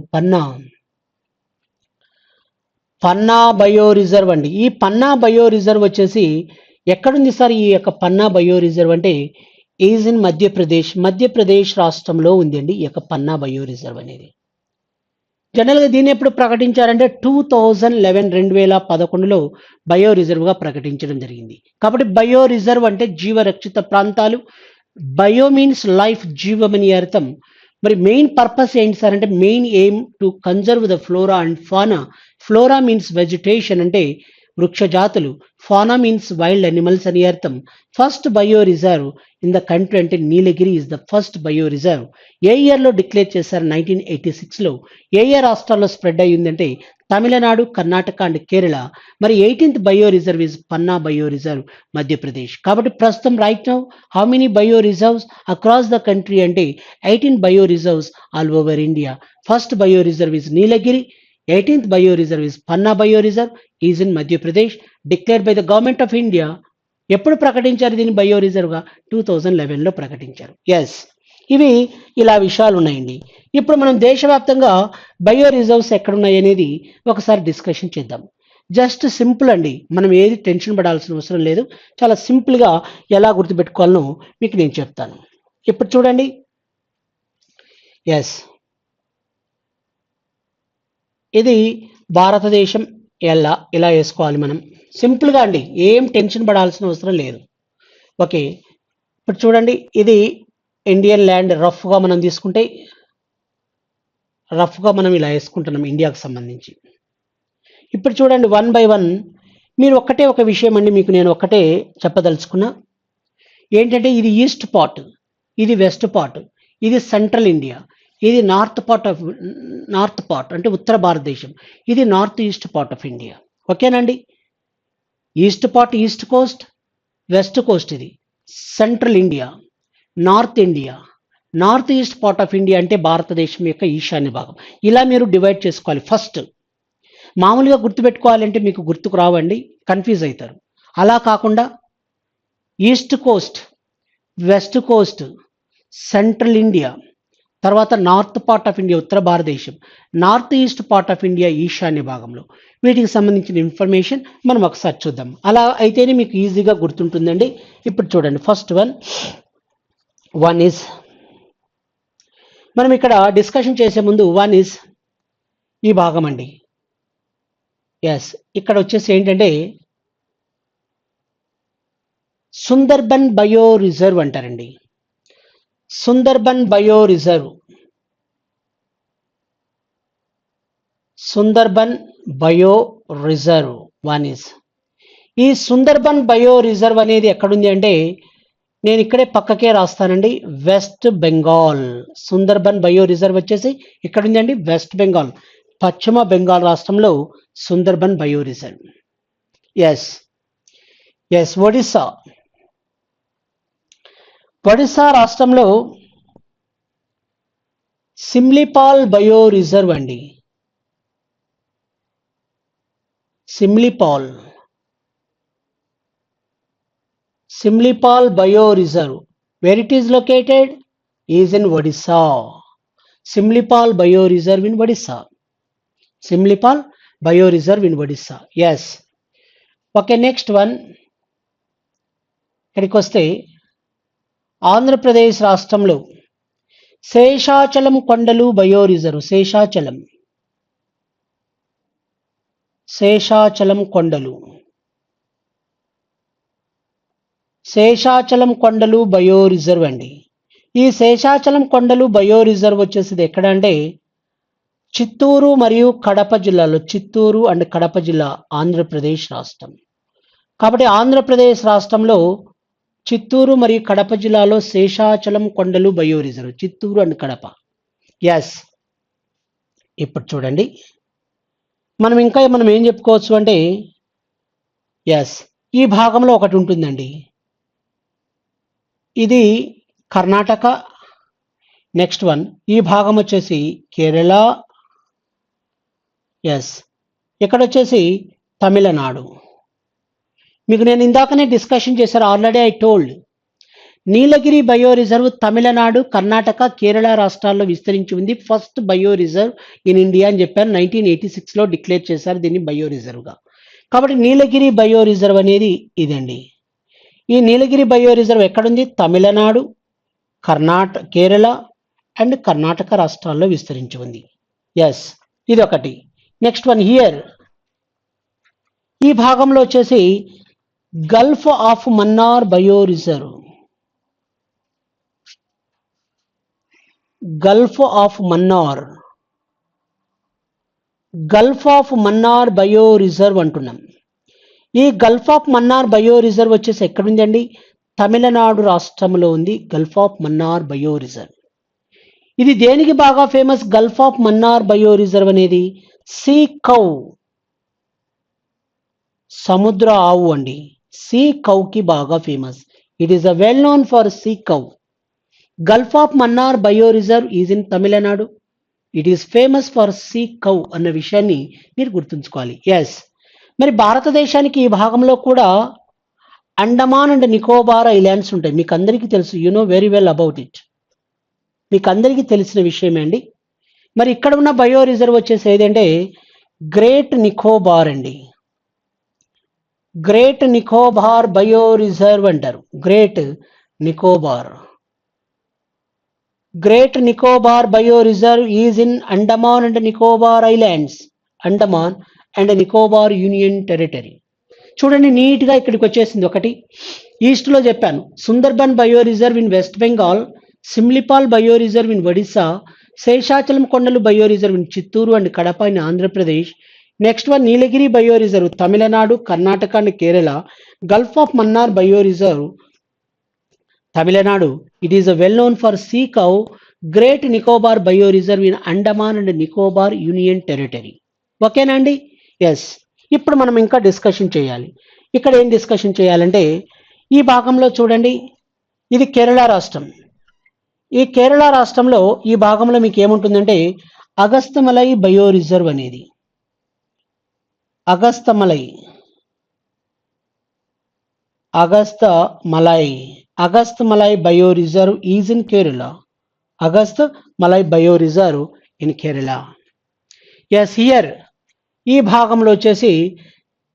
Panna bio reserve అండి. ఈ పన్నా బయో రిజర్వ్ వచ్చేసి ఎక్కడుంది సార్? ఈ యొక్క పన్నా బయో రిజర్వ్ అంటే ఈజ్ ఇన్ మధ్యప్రదేశ్ రాష్ట్రంలో ఉంది అండి ఈ యొక్క పన్నా బయో రిజర్వ్ అనేది. జనరల్గా దీన్ని ఎప్పుడు ప్రకటించారంటే 2011లో బయో రిజర్వ్గా ప్రకటించడం జరిగింది. కాబట్టి బయో రిజర్వ్ అంటే జీవరక్షిత ప్రాంతాలు. బయో మీన్స్ లైఫ్, జీవం అని అర్థం. మరి మెయిన్ పర్పస్ ఏంటి సార్ అంటే main aim to conserve the flora and fauna. Flora means vegetation అంటే వృక్ష జాతులు, ఫానా మీన్స్ వైల్డ్ అనిమల్స్ అని అర్థం. First bio reserve in the country అంటే Nilgiri is the first bio reserve. ఏ ఇయర్లో డిక్లేర్ చేశారు? 1986లో. ఏ ఏ రాష్ట్రాల్లో స్ప్రెడ్ అయ్యిందంటే తమిళనాడు, కర్ణాటక అండ్ కేరళ. మరి 18th bio reserve is Panna bio reserve, Madhya Pradesh. కాబట్టి ప్రస్తుతం right now how many bio reserves across the country అంటే 18 bio reserves all over India. First bio reserve is Nilgiri, 18th bio reserve is Panna bio reserve, is in Madhya Pradesh, declared by the government of India. ఎప్పుడు ప్రకటించారు దీన్ని bio రిజర్వ్గా? 2011లో ప్రకటించారు. Yes, ఇవి ఇలా విషయాలు ఉన్నాయండి. ఇప్పుడు మనం దేశవ్యాప్తంగా బయో రిజర్వ్స్ ఎక్కడున్నాయి అనేది ఒకసారి డిస్కషన్ చేద్దాం. జస్ట్ సింపుల్ అండి, మనం ఏది టెన్షన్ పడాల్సిన అవసరం లేదు. చాలా సింపుల్గా ఎలా గుర్తుపెట్టుకోవాలనో మీకు నేను చెప్తాను. ఇప్పుడు చూడండి, ఎస్, ఇది భారతదేశం. ఇలా వేసుకోవాలి మనం. సింపుల్గా అండి, ఏం టెన్షన్ పడాల్సిన అవసరం లేదు. ఓకే, ఇప్పుడు చూడండి, ఇది ఇండియన్ ల్యాండ్. రఫ్గా మనం తీసుకుంటే రఫ్గా మనం ఇలా వేసుకుంటున్నాం ఇండియాకు సంబంధించి. ఇప్పుడు చూడండి, వన్ బై వన్ మీరు ఒక విషయం అండి, మీకు నేను ఒక్కటే చెప్పదలుచుకున్నా. ఏంటంటే ఇది ఈస్ట్ పార్ట్, ఇది వెస్ట్ పార్ట్, ఇది సెంట్రల్ ఇండియా, ఇది నార్త్ పార్ట్ అంటే ఉత్తర భారతదేశం, ఇది north east part of India. ఓకేనండి. East part east coast, west coast ఇది central India, north India, north east part of India అంటే భారతదేశం యొక్క ఈశాన్య భాగం. ఇలా మీరు డివైడ్ చేసుకోవాలి. ఫస్ట్ మామూలుగా గుర్తుపెట్టుకోవాలంటే మీకు గుర్తుకు రావండి, కన్ఫ్యూజ్ అవుతారు. అలా కాకుండా east coast, west Coast, central India, తర్వాత నార్త్ పార్ట్ ఆఫ్ ఇండియా ఉత్తర భారతదేశం, north east part of India ఈశాన్య భాగంలో, వీటికి సంబంధించిన ఇన్ఫర్మేషన్ మనం ఒకసారి చూద్దాం. అలా అయితేనే మీకు ఈజీగా గుర్తుంటుందండి. ఇప్పుడు చూడండి, ఫస్ట్ వన్ ఈజ్, మనం ఇక్కడ డిస్కషన్ చేసే ముందు వన్ ఈజ్ ఈ భాగం అండి. ఎస్, ఇక్కడ వచ్చేసి ఏంటంటే సుందర్బన్ బయో రిజర్వ్ అంటారండి. Sundarban bio reserve, Sundarban bio reserve one is. ఈ సుందర్బన్ బయో రిజర్వ్ అనేది ఎక్కడుంది అంటే, నేను ఇక్కడే పక్కకే రాస్తానండి, west Bengal. Sundarban bio reserve వచ్చేసి ఇక్కడ ఉందండి, వెస్ట్ బెంగాల్, పశ్చిమ బెంగాల్ రాష్ట్రంలో Sundarban bio reserve. Yes yes, Odisha, Odisha రాష్ట్రంలో సిమ్లిపాల్ బయో రిజర్వ్ అండి. Simlipal bio reserve, where it is located is in Odisha. Simlipal bio reserve in Odisha. Simlipal bio reserve in Odisha. Yes. Okay, next one. ఇక్కడికి వస్తే ఆంధ్రప్రదేశ్ రాష్ట్రంలో శేషాచలం కొండలు బయో రిజర్వ్. శేషాచలం కొండలు బయో రిజర్వ్ అండి. ఈ శేషాచలం కొండలు బయో రిజర్వ్ వచ్చేసి ఎక్కడ అంటే చిత్తూరు మరియు కడప జిల్లాలో, చిత్తూరు అండ్ కడప జిల్లా, ఆంధ్రప్రదేశ్ రాష్ట్రం. కాబట్టి ఆంధ్రప్రదేశ్ రాష్ట్రంలో చిత్తూరు మరియు కడప జిల్లాలో శేషాచలం కొండలు bio reserve, Chittoor and Kadapa. Yes. ఇప్పుడు చూడండి, మనం ఏం చెప్పుకోవచ్చు అంటే, ఎస్, ఈ భాగంలో ఒకటి ఉంటుందండి, ఇది కర్ణాటక. నెక్స్ట్ వన్, ఈ భాగం వచ్చేసి కేరళ. ఎస్, ఇక్కడ వచ్చేసి తమిళనాడు. మీకు నేను ఇందాకనే డిస్కషన్ చేశాను, already I told. Nilgiri bio reserve Tamil Nadu, Karnataka, Kerala రాష్ట్రాల్లో విస్తరించి ఉంది. First bio reserve in India అని చెప్పారు. 1986లో డిక్లేర్ చేశారు దీన్ని బయో రిజర్వ్గా. కాబట్టి నీలగిరి బయో రిజర్వ్ అనేది ఇదండి. ఈ నీలగిరి బయో రిజర్వ్ ఎక్కడుంది? తమిళనాడు, కేరళ అండ్ కర్ణాటక రాష్ట్రాల్లో విస్తరించి ఉంది. ఎస్, ఇది ఒకటి. నెక్స్ట్ వన్ హియర్, ఈ భాగంలో వచ్చేసి gulf of Mannar bio reserve. Gulf of Mannar bio reserve అంటున్నాం. ఈ gulf of Mannar bio reserve వచ్చేసి ఎక్కడుంది అండి? తమిళనాడు రాష్ట్రంలో ఉంది gulf of Mannar bio reserve. ఇది దేనికి బాగా ఫేమస్? గల్ఫ్ ఆఫ్ మన్నార్ బయో రిజర్వ్ అనేది సీ కౌ, సముద్ర ఆవు అండి. సీ కౌకి బాగా famous. It is a well known for sea cow. Gulf of Mannar bio reserve is in Tamil Nadu. It is famous for sea cow అన్న విషయాన్ని మీరు గుర్తుంచుకోవాలి. ఎస్. మరి భారతదేశానికి ఈ భాగంలో కూడా అండమాన్ అండ్ నికోబార్ ఐలాండ్స్ ఉంటాయి. మీకు అందరికీ తెలుసు, you know very well about it. మీకు అందరికీ తెలిసిన విషయమే అండి. మరి ఇక్కడ ఉన్న బయో రిజర్వ్ వచ్చేసి ఏదంటే గ్రేట్ నికోబార్ అండి. గ్రేట్ నికోబార్ బయో రిజర్వ్ అంటారు. Great Nicobar. Great Nicobar bio reserve is in Andaman and Nicobar islands, Andaman and Nicobar union territory. చూడండి నీట్గా ఇక్కడికి వచ్చేసింది. ఒకటి ఈస్ట్లో చెప్పాను, Sundarban bio reserve in west Bengal, Simlipal bio reserve in Odisha, Seshachalam కొండలు bio reserve in Chittoor and Kadapa in Andhra Pradesh. Next one Nilgiri bio reserve Tamil Nadu, Karnataka and Kerala. Gulf of Mannar bio reserve Tamil Nadu. It is well known for sea cow. Great Nicobar bio reserve in Andaman and Nicobar union territory. ఓకేనా అండి? Yes. ఇప్పుడు మనం ఇంకా discussion చేయాలి. ఇక్కడ ఏం discussion చేయాలంటే ఈ భాగంలో చూడండి, ఇది కేరళ రాష్ట్రం. ఈ కేరళ రాష్ట్రంలో ఈ భాగంలో మీకు ఏముంటుందంటే అగస్తమలై బయో రిజర్వ్ అనేది, Agasthyamalai Agasthyamalai bio reserve is in Kerala. Agasthyamalai bio reserve in Kerala. Yes, here ఈ భాగంలో వచ్చేసి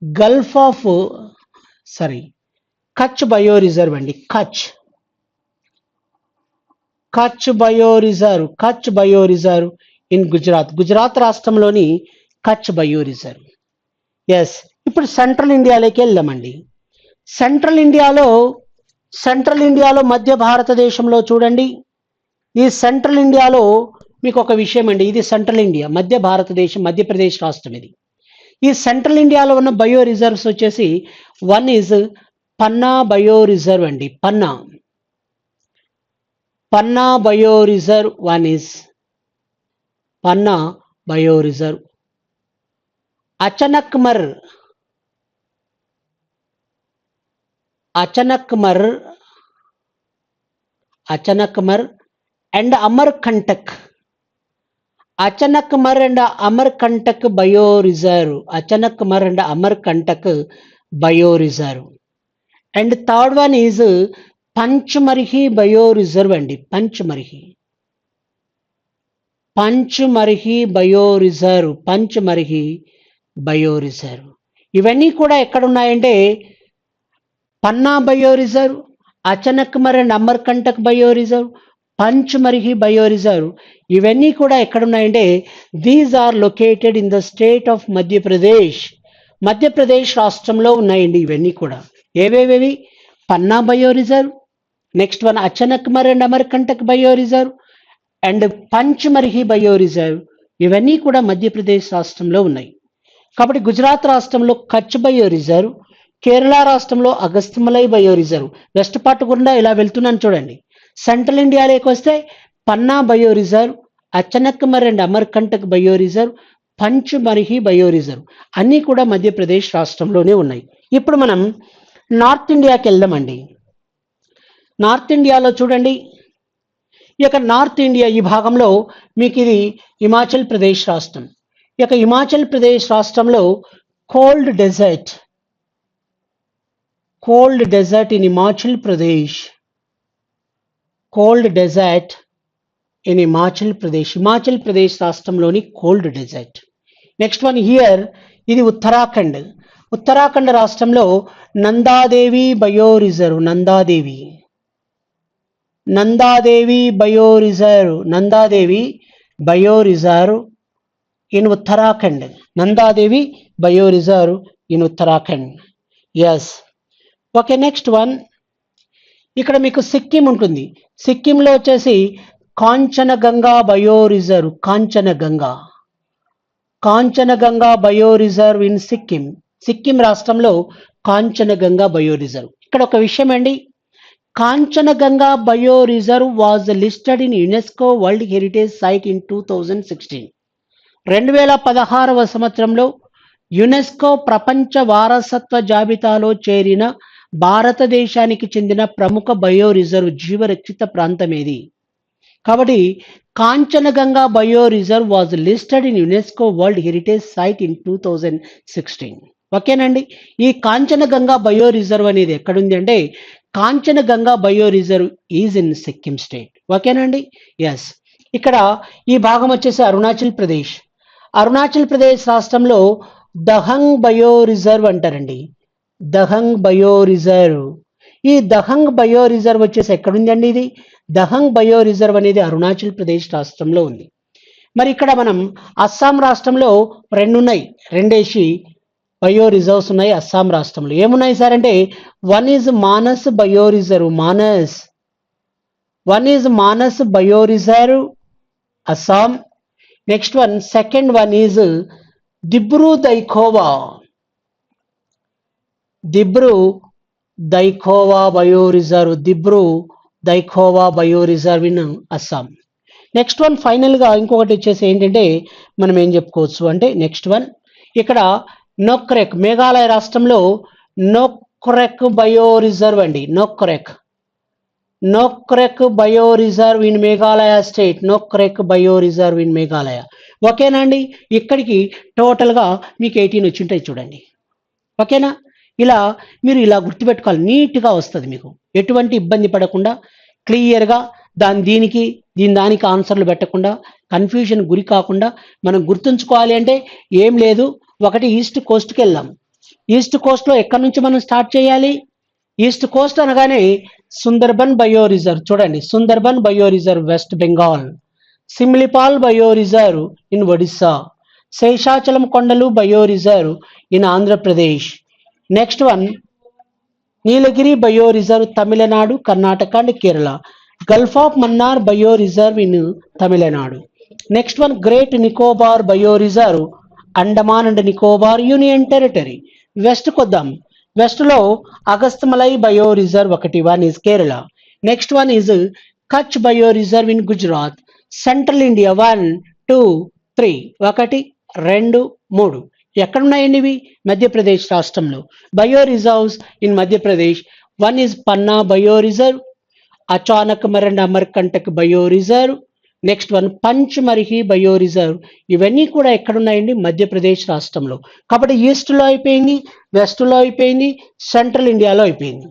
gulf of Kutch bio reserve అండి. Kutch bio reserve in Gujarat రాష్ట్రంలోని కచ్ బయో రిజర్వ్. ఎస్. ఇప్పుడు సెంట్రల్ ఇండియాలోకి వెళ్దామండి. సెంట్రల్ ఇండియాలో మధ్య భారతదేశంలో చూడండి, ఈ సెంట్రల్ ఇండియాలో మీకు ఒక విషయం అండి, ఇది సెంట్రల్ ఇండియా, మధ్య భారతదేశం, మధ్యప్రదేశ్ రాష్ట్రం ఇది. ఈ సెంట్రల్ ఇండియాలో ఉన్న బయో రిజర్వ్స్ వచ్చేసి one is Panna bio reserve అండి. Panna bio reserve, one is Panna bio reserve. Achanakmar and Amarkantak. Achanakmar and Amarkantak bio reserve. And third one is Pachmarhi bio reserve అండి. Pachmarhi bio reserve. ఇవన్నీ కూడా ఎక్కడ ఉన్నాయంటే Panna bio reserve, Achanakmar and Amarkantak bio reserve, Pachmarhi bio reserve. ఇవన్నీ కూడా ఎక్కడున్నాయంటే these are located in the state of Madhya Pradesh రాష్ట్రంలో ఉన్నాయండి. ఇవన్నీ కూడా ఏవేవి? Panna bio reserve, next one Achanakmar and Amarkantak bio reserve and Pachmarhi bio reserve. ఇవన్నీ కూడా మధ్యప్రదేశ్ రాష్ట్రంలో ఉన్నాయి. కాబట్టి గుజరాత్ రాష్ట్రంలో కచ్ బయో రిజర్వ్, కేరళ రాష్ట్రంలో Agasthyamalai bio reserve. West part గుండా ఇలా వెళ్తున్నాను చూడండి. సెంట్రల్ ఇండియాలోకి వస్తే Panna bio reserve, Achanakmar and Amarkantak bio reserve, Pachmarhi bio reserve అన్నీ కూడా మధ్యప్రదేశ్ రాష్ట్రంలోనే ఉన్నాయి. ఇప్పుడు మనం నార్త్ ఇండియాకి వెళ్దామండి. నార్త్ ఇండియాలో చూడండి, ఈ యొక్క నార్త్ ఇండియా ఈ భాగంలో మీకు ఇది హిమాచల్ ప్రదేశ్ రాష్ట్రం. ఈ యొక్క హిమాచల్ ప్రదేశ్ రాష్ట్రంలో cold desert in Himachal Pradesh. Himachal Pradesh రాష్ట్రంలోని cold desert. Next one here, ఇది ఉత్తరాఖండ్ రాష్ట్రంలో Nanda Devi bio reserve. Nanda Devi bio reserve in Uttarakhand. Yes. Okay, next one ఇక్కడ మీకు సిక్కిం ఉంటుంది. సిక్కింలో వచ్చేసి Kanchenjunga bio reserve. Kanchenjunga bio reserve in Sikkim రాష్ట్రంలో కాంచనగంగా బయో రిజర్వ్. ఇక్కడ ఒక విషయం అండి, Kanchenjunga bio reserve was listed in UNESCO world heritage site in 2016. 2016వ సంవత్సరంలో యునెస్కో ప్రపంచ వారసత్వ జాబితాలో చేరిన భారతదేశానికి చెందిన ప్రముఖ బయో రిజర్వ్, జీవరక్షిత ప్రాంతం ఏది? కాబట్టి Kanchenjunga bio reserve was listed in UNESCO world heritage site in 2016. ఓకేనండి. ఈ కాంచనగంగా బయో రిజర్వ్ అనేది ఎక్కడుంది అంటే Kanchenjunga bio reserve is in Sikkim state. ఓకేనండి. ఎస్. ఇక్కడ ఈ భాగం వచ్చేసి అరుణాచల్ ప్రదేశ్ రాష్ట్రంలో దహంగ్ బయో రిజర్వ్ అంటారండి. దహంగ్ బయో రిజర్వ్. ఈ దహంగ్ బయో రిజర్వ్ వచ్చేసి ఎక్కడుందండి? ఇది దహంగ్ బయో రిజర్వ్ అనేది అరుణాచల్ ప్రదేశ్ రాష్ట్రంలో ఉంది. మరి ఇక్కడ మనం అస్సాం రాష్ట్రంలో రెండు ఉన్నాయి, రెండేసి బయో రిజర్వ్స్ ఉన్నాయి అస్సాం రాష్ట్రంలో. ఏమున్నాయి సార్ అంటే one is Manas bio reserve, one is Manas bio reserve Assam. Next one, second one is Dibru Saikhowa bio reserve, Dibru Saikhowa bio reserve in Assam. Next one ఫైనల్గా ఇంకొకటి వచ్చేసి ఏంటంటే మనం ఏం చెప్పుకోవచ్చు అంటే నెక్స్ట్ వన్ ఇక్కడ నోక్రెక్, మేఘాలయ రాష్ట్రంలో నోక్రెక్ బయో రిజర్వ్ అండి. Nokrek bio reserve in Meghalaya state, Nokrek bio reserve in Meghalaya. ఓకేనా అండి? ఇక్కడికి టోటల్గా మీకు 18 వచ్చింటాయి చూడండి. ఓకేనా? ఇలా మీరు ఇలా గుర్తుపెట్టుకోవాలి, నీట్గా వస్తుంది మీకు, ఎటువంటి ఇబ్బంది పడకుండా క్లియర్గా దీనికి దానికి ఆన్సర్లు పెట్టకుండా కన్ఫ్యూజన్ గురి కాకుండా మనం గుర్తుంచుకోవాలి. అంటే ఏం లేదు, ఒకటి ఈస్ట్ కోస్ట్కి వెళ్దాం. ఈస్ట్ కోస్ట్లో ఎక్కడి నుంచి మనం స్టార్ట్ చేయాలి? ఈస్ట్ కోస్ట్ అనగానే సుందర్బన్ బయో రిజర్వ్ చూడండి, Sundarban bio reserve west Bengal, Simlipal bio reserve in Odisha, Seshachalam కొండలు bio reserve in Andhra Pradesh. Next one Nilgiri bio reserve Tamil Nadu, Karnataka and Kerala, gulf of Mannar bio reserve in Tamil Nadu. Next one great Nicobar bio reserve Andaman and Nicobar union territory. West కొద్దాం, వెస్ట్లో Agasthyamalai bio reserve ఒకటి, one is Kerala. Next one is Kutch bio reserve in Gujarat. Central India 1, 2, 3, 1, 2, 3 ఎక్కడున్నాయండి ఇవి? మధ్యప్రదేశ్ రాష్ట్రంలో. Bio reserves in Madhya Pradesh, one is Panna bio reserve, Achanakmar Amarkantak bio reserve, next one Pachmarhi bio reserve. ఇవన్నీ కూడా ఎక్కడున్నాయండి? మధ్యప్రదేశ్ రాష్ట్రంలో. కాబట్టి ఈస్ట్లో అయిపోయింది, వెస్ట్లో అయిపోయింది, సెంట్రల్ ఇండియాలో అయిపోయింది.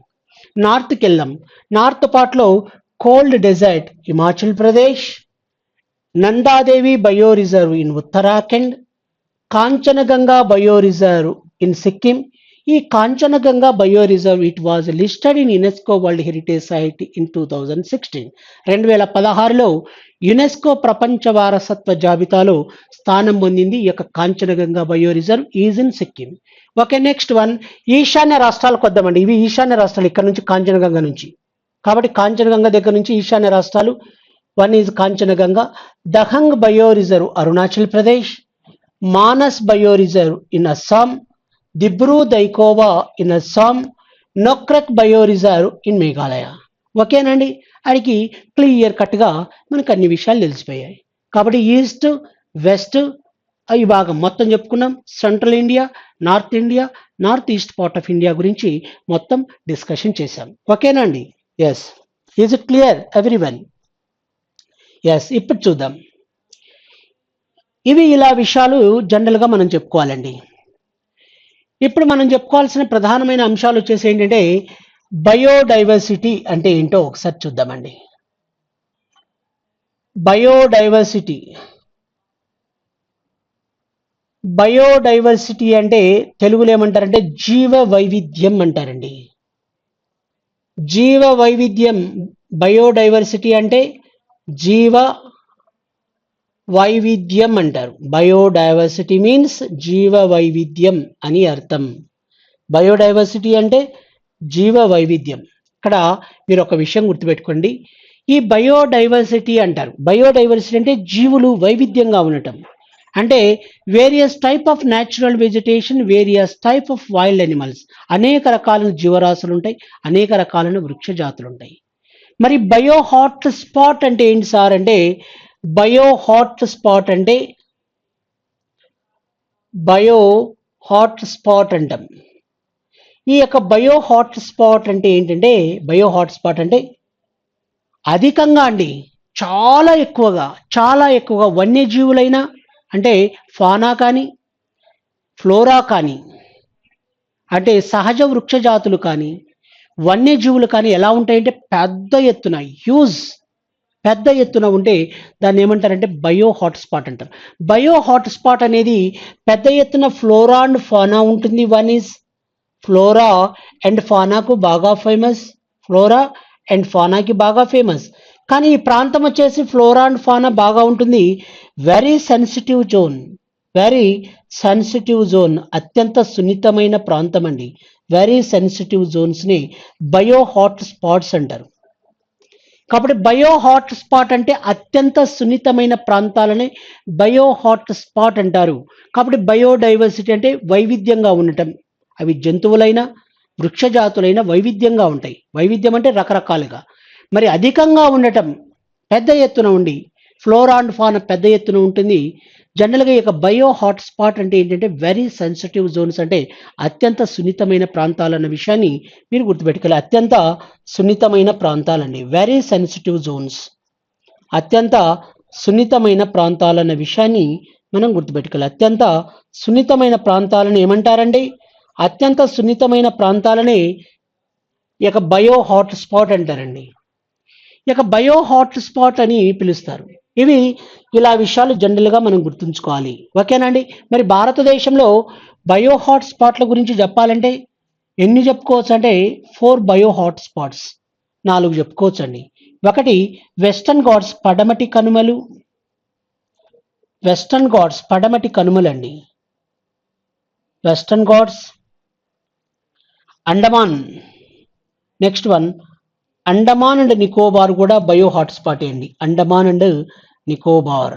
నార్త్కి వెళ్దాం. నార్త్ పార్ట్లో cold desert Himachal Pradesh, Nanda Devi bio reserve in Uttarakhand, Kanchenjunga bio reserve in Sikkim. ఈ Kanchenjunga bio reserve it was listed in UNESCO world heritage site in 2016. 2016లో యునెస్కో ప్రపంచ వారసత్వ జాబితాలో స్థానం పొందింది ఈ యొక్క Kanchenjunga bio reserve is in Sikkim. Okay, next one ఈశాన్య రాష్ట్రాలకు వద్దామండి. ఇవి ఈశాన్య రాష్ట్రాలు, ఇక్కడ నుంచి కాంచనగంగా నుంచి. కాబట్టి కాంచనగంగా దగ్గర నుంచి ఈశాన్య రాష్ట్రాలు. One is Kanchenjunga, Dehang bio reserve Arunachal Pradesh, Manas bio reserve in Assam, Dibru Saikhowa in Assam, Nokrek bio reserve in Meghalaya. ఓకేనండి? అడిగి క్లియర్ కట్గా మనకు అన్ని విషయాలు తెలిసిపోయాయి. కాబట్టి ఈస్ట్, వెస్ట్ ఈ భాగం మొత్తం చెప్పుకున్నాం. Central India, north east part of India గురించి మొత్తం డిస్కషన్ చేశాం. ఓకేనా అండి? Yes, is it clear everyone? Yes, ఇప్పుడు చూద్దాం. ఇవి ఇలా విషయాలు జనరల్గా మనం చెప్పుకోవాలండి. ఇప్పుడు మనం చెప్పుకోవాల్సిన ప్రధానమైన అంశాలు వచ్చేసి ఏంటంటే బయోడైవర్సిటీ అంటే ఏంటో ఒకసారి చూద్దామండి. బయోడైవర్సిటీ అంటే తెలుగులో ఏమంటారంటే జీవ వైవిధ్యం అంటారండి. జీవ వైవిధ్యం, బయోడైవర్సిటీ అంటే జీవ వైవిధ్యం అంటారు. బయోడైవర్సిటీ మీన్స్ జీవ వైవిధ్యం అని అర్థం. బయోడైవర్సిటీ అంటే జీవ వైవిధ్యం. ఇక్కడ మీరు ఒక విషయం గుర్తుపెట్టుకోండి, ఈ బయోడైవర్సిటీ అంటారు. బయోడైవర్సిటీ అంటే జీవులు వైవిధ్యంగా ఉండటం. అంటే various type of natural vegetation, various type of wild animals. అనేక రకాలైన జీవరాశులు ఉంటాయి, అనేక రకాలైన వృక్ష జాతులు ఉంటాయి. మరి బయో హాట్ స్పాట్ అంటే ఏంటి సార్ అంటే బయో హాట్ స్పాట్ అంటాం. ఈ యొక్క బయో హాట్ స్పాట్ అంటే ఏంటంటే బయో హాట్ స్పాట్ అంటే అధికంగా అండి, చాలా ఎక్కువగా వన్యజీవులైనా అంటే ఫానా కానీ ఫ్లోరా కానీ అంటే సహజ వృక్ష జాతులు కానీ వన్యజీవులు కానీ ఎలా ఉంటాయంటే పెద్ద ఎత్తున ఉంటే దాన్ని ఏమంటారంటే బయో హాట్ స్పాట్ అంటారు. బయో హాట్ స్పాట్ అనేది పెద్ద ఎత్తున ఫ్లోరా అండ్ ఫానా ఉంటుంది. వన్ ఈజ్ ఫ్లోరా అండ్ ఫానాకు బాగా ఫేమస్. ఫ్లోరా అండ్ ఫానాకి బాగా ఫేమస్. కానీ ఈ ప్రాంతం వచ్చేసి ఫ్లోరా అండ్ ఫానా బాగా ఉంటుంది. Very sensitive zone, very sensitive zone, అత్యంత సున్నితమైన ప్రాంతం అండి. వెరీ సెన్సిటివ్ జోన్స్ని బయో హాట్ స్పాట్స్ అంటారు. కాబట్టి బయో హాట్ స్పాట్ అంటే అత్యంత సున్నితమైన ప్రాంతాలని బయో హాట్ స్పాట్ అంటారు. కాబట్టి బయోడైవర్సిటీ అంటే వైవిధ్యంగా ఉండటం. అవి జంతువులైన వృక్ష జాతులైన వైవిధ్యంగా ఉంటాయి. వైవిధ్యం అంటే రకరకాలుగా. మరి అధికంగా ఉండటం, పెద్ద ఎత్తున ఉండి ఫ్లోరా అండ్ ఫానా పెద్ద ఎత్తున ఉంటుంది. జనరల్గా ఇక బయో హాట్ స్పాట్ అంటే ఏంటంటే వెరీ సెన్సిటివ్ జోన్స్ అంటే అత్యంత సున్నితమైన ప్రాంతాలు అన్న విషయాన్ని మీరు గుర్తుపెట్టుకోవాలి. అత్యంత సున్నితమైన ప్రాంతాలండి, వెరీ సెన్సిటివ్ జోన్స్, అత్యంత సున్నితమైన ప్రాంతాలన్న విషయాన్ని మనం గుర్తుపెట్టుకోవాలి. అత్యంత సున్నితమైన ప్రాంతాలను ఏమంటారండి? అత్యంత సున్నితమైన ప్రాంతాలని ఇక బయో హాట్ స్పాట్ అంటారండి. ఇక బయో హాట్ స్పాట్ అని పిలుస్తారు. ఇవి ఇలా విషయాలు జనరల్గా మనం గుర్తుంచుకోవాలి. ఓకేనండి. మరి భారతదేశంలో బయో హాట్ స్పాట్ల గురించి చెప్పాలంటే ఎన్ని చెప్పుకోవచ్చు అంటే 4 బయో హాట్ స్పాట్స్, 4 చెప్పుకోవచ్చండి. ఒకటి వెస్టర్న్ ఘాట్స్ పడమటి కనుమలు, వెస్టర్న్ ఘాట్స్ పడమటి కనుమలండి. Western Ghats, Andaman. Next one Andaman and Nicobar కూడా బయో హాట్ స్పాట్ అండి. Andaman and Nicobar.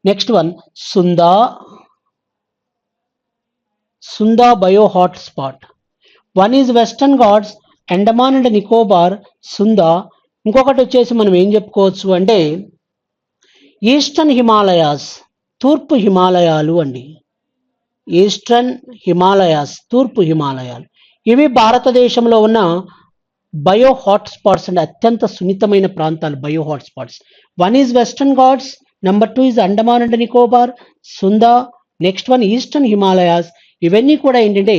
Next one Sunda, Sunda bio hotspot. One is western Ghats, Andaman and Nicobar, Sunda. ఇంకొకటి వచ్చేసి మనం ఏం చెప్పుకోవచ్చు అంటే ఈస్టర్న్ హిమాలయాస్, తూర్పు హిమాలయాలు అండి. ఈస్టర్న్ హిమాలయాస్, తూర్పు హిమాలయాలు. ఇవి భారతదేశంలో ఉన్న బయో హాట్ స్పాట్స్ అండి, అత్యంత సున్నితమైన ప్రాంతాలు bio hot spots. One is western Ghats, number 2 is Andaman and Nicobar, Sunda, next one eastern Himalayas. ఇవన్నీ కూడా ఏంటంటే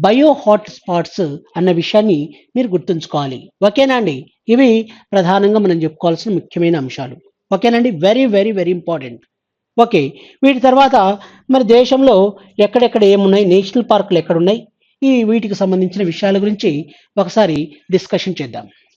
బయో హాట్ స్పాట్స్ అన్న విషయాన్ని మీరు గుర్తుంచుకోవాలి. ఓకేనా అండి? ఇవి ప్రధానంగా మనం చెప్పుకోవాల్సిన ముఖ్యమైన అంశాలు. ఓకేనండి? Very very very important. Okay. వీటి తర్వాత మరి దేశంలో ఎక్కడెక్కడ ఏమున్నాయి, నేషనల్ పార్కులు ఎక్కడున్నాయి, ఈ వీటికి సంబంధించిన విషయాల గురించి ఒకసారి డిస్కషన్ చేద్దాం.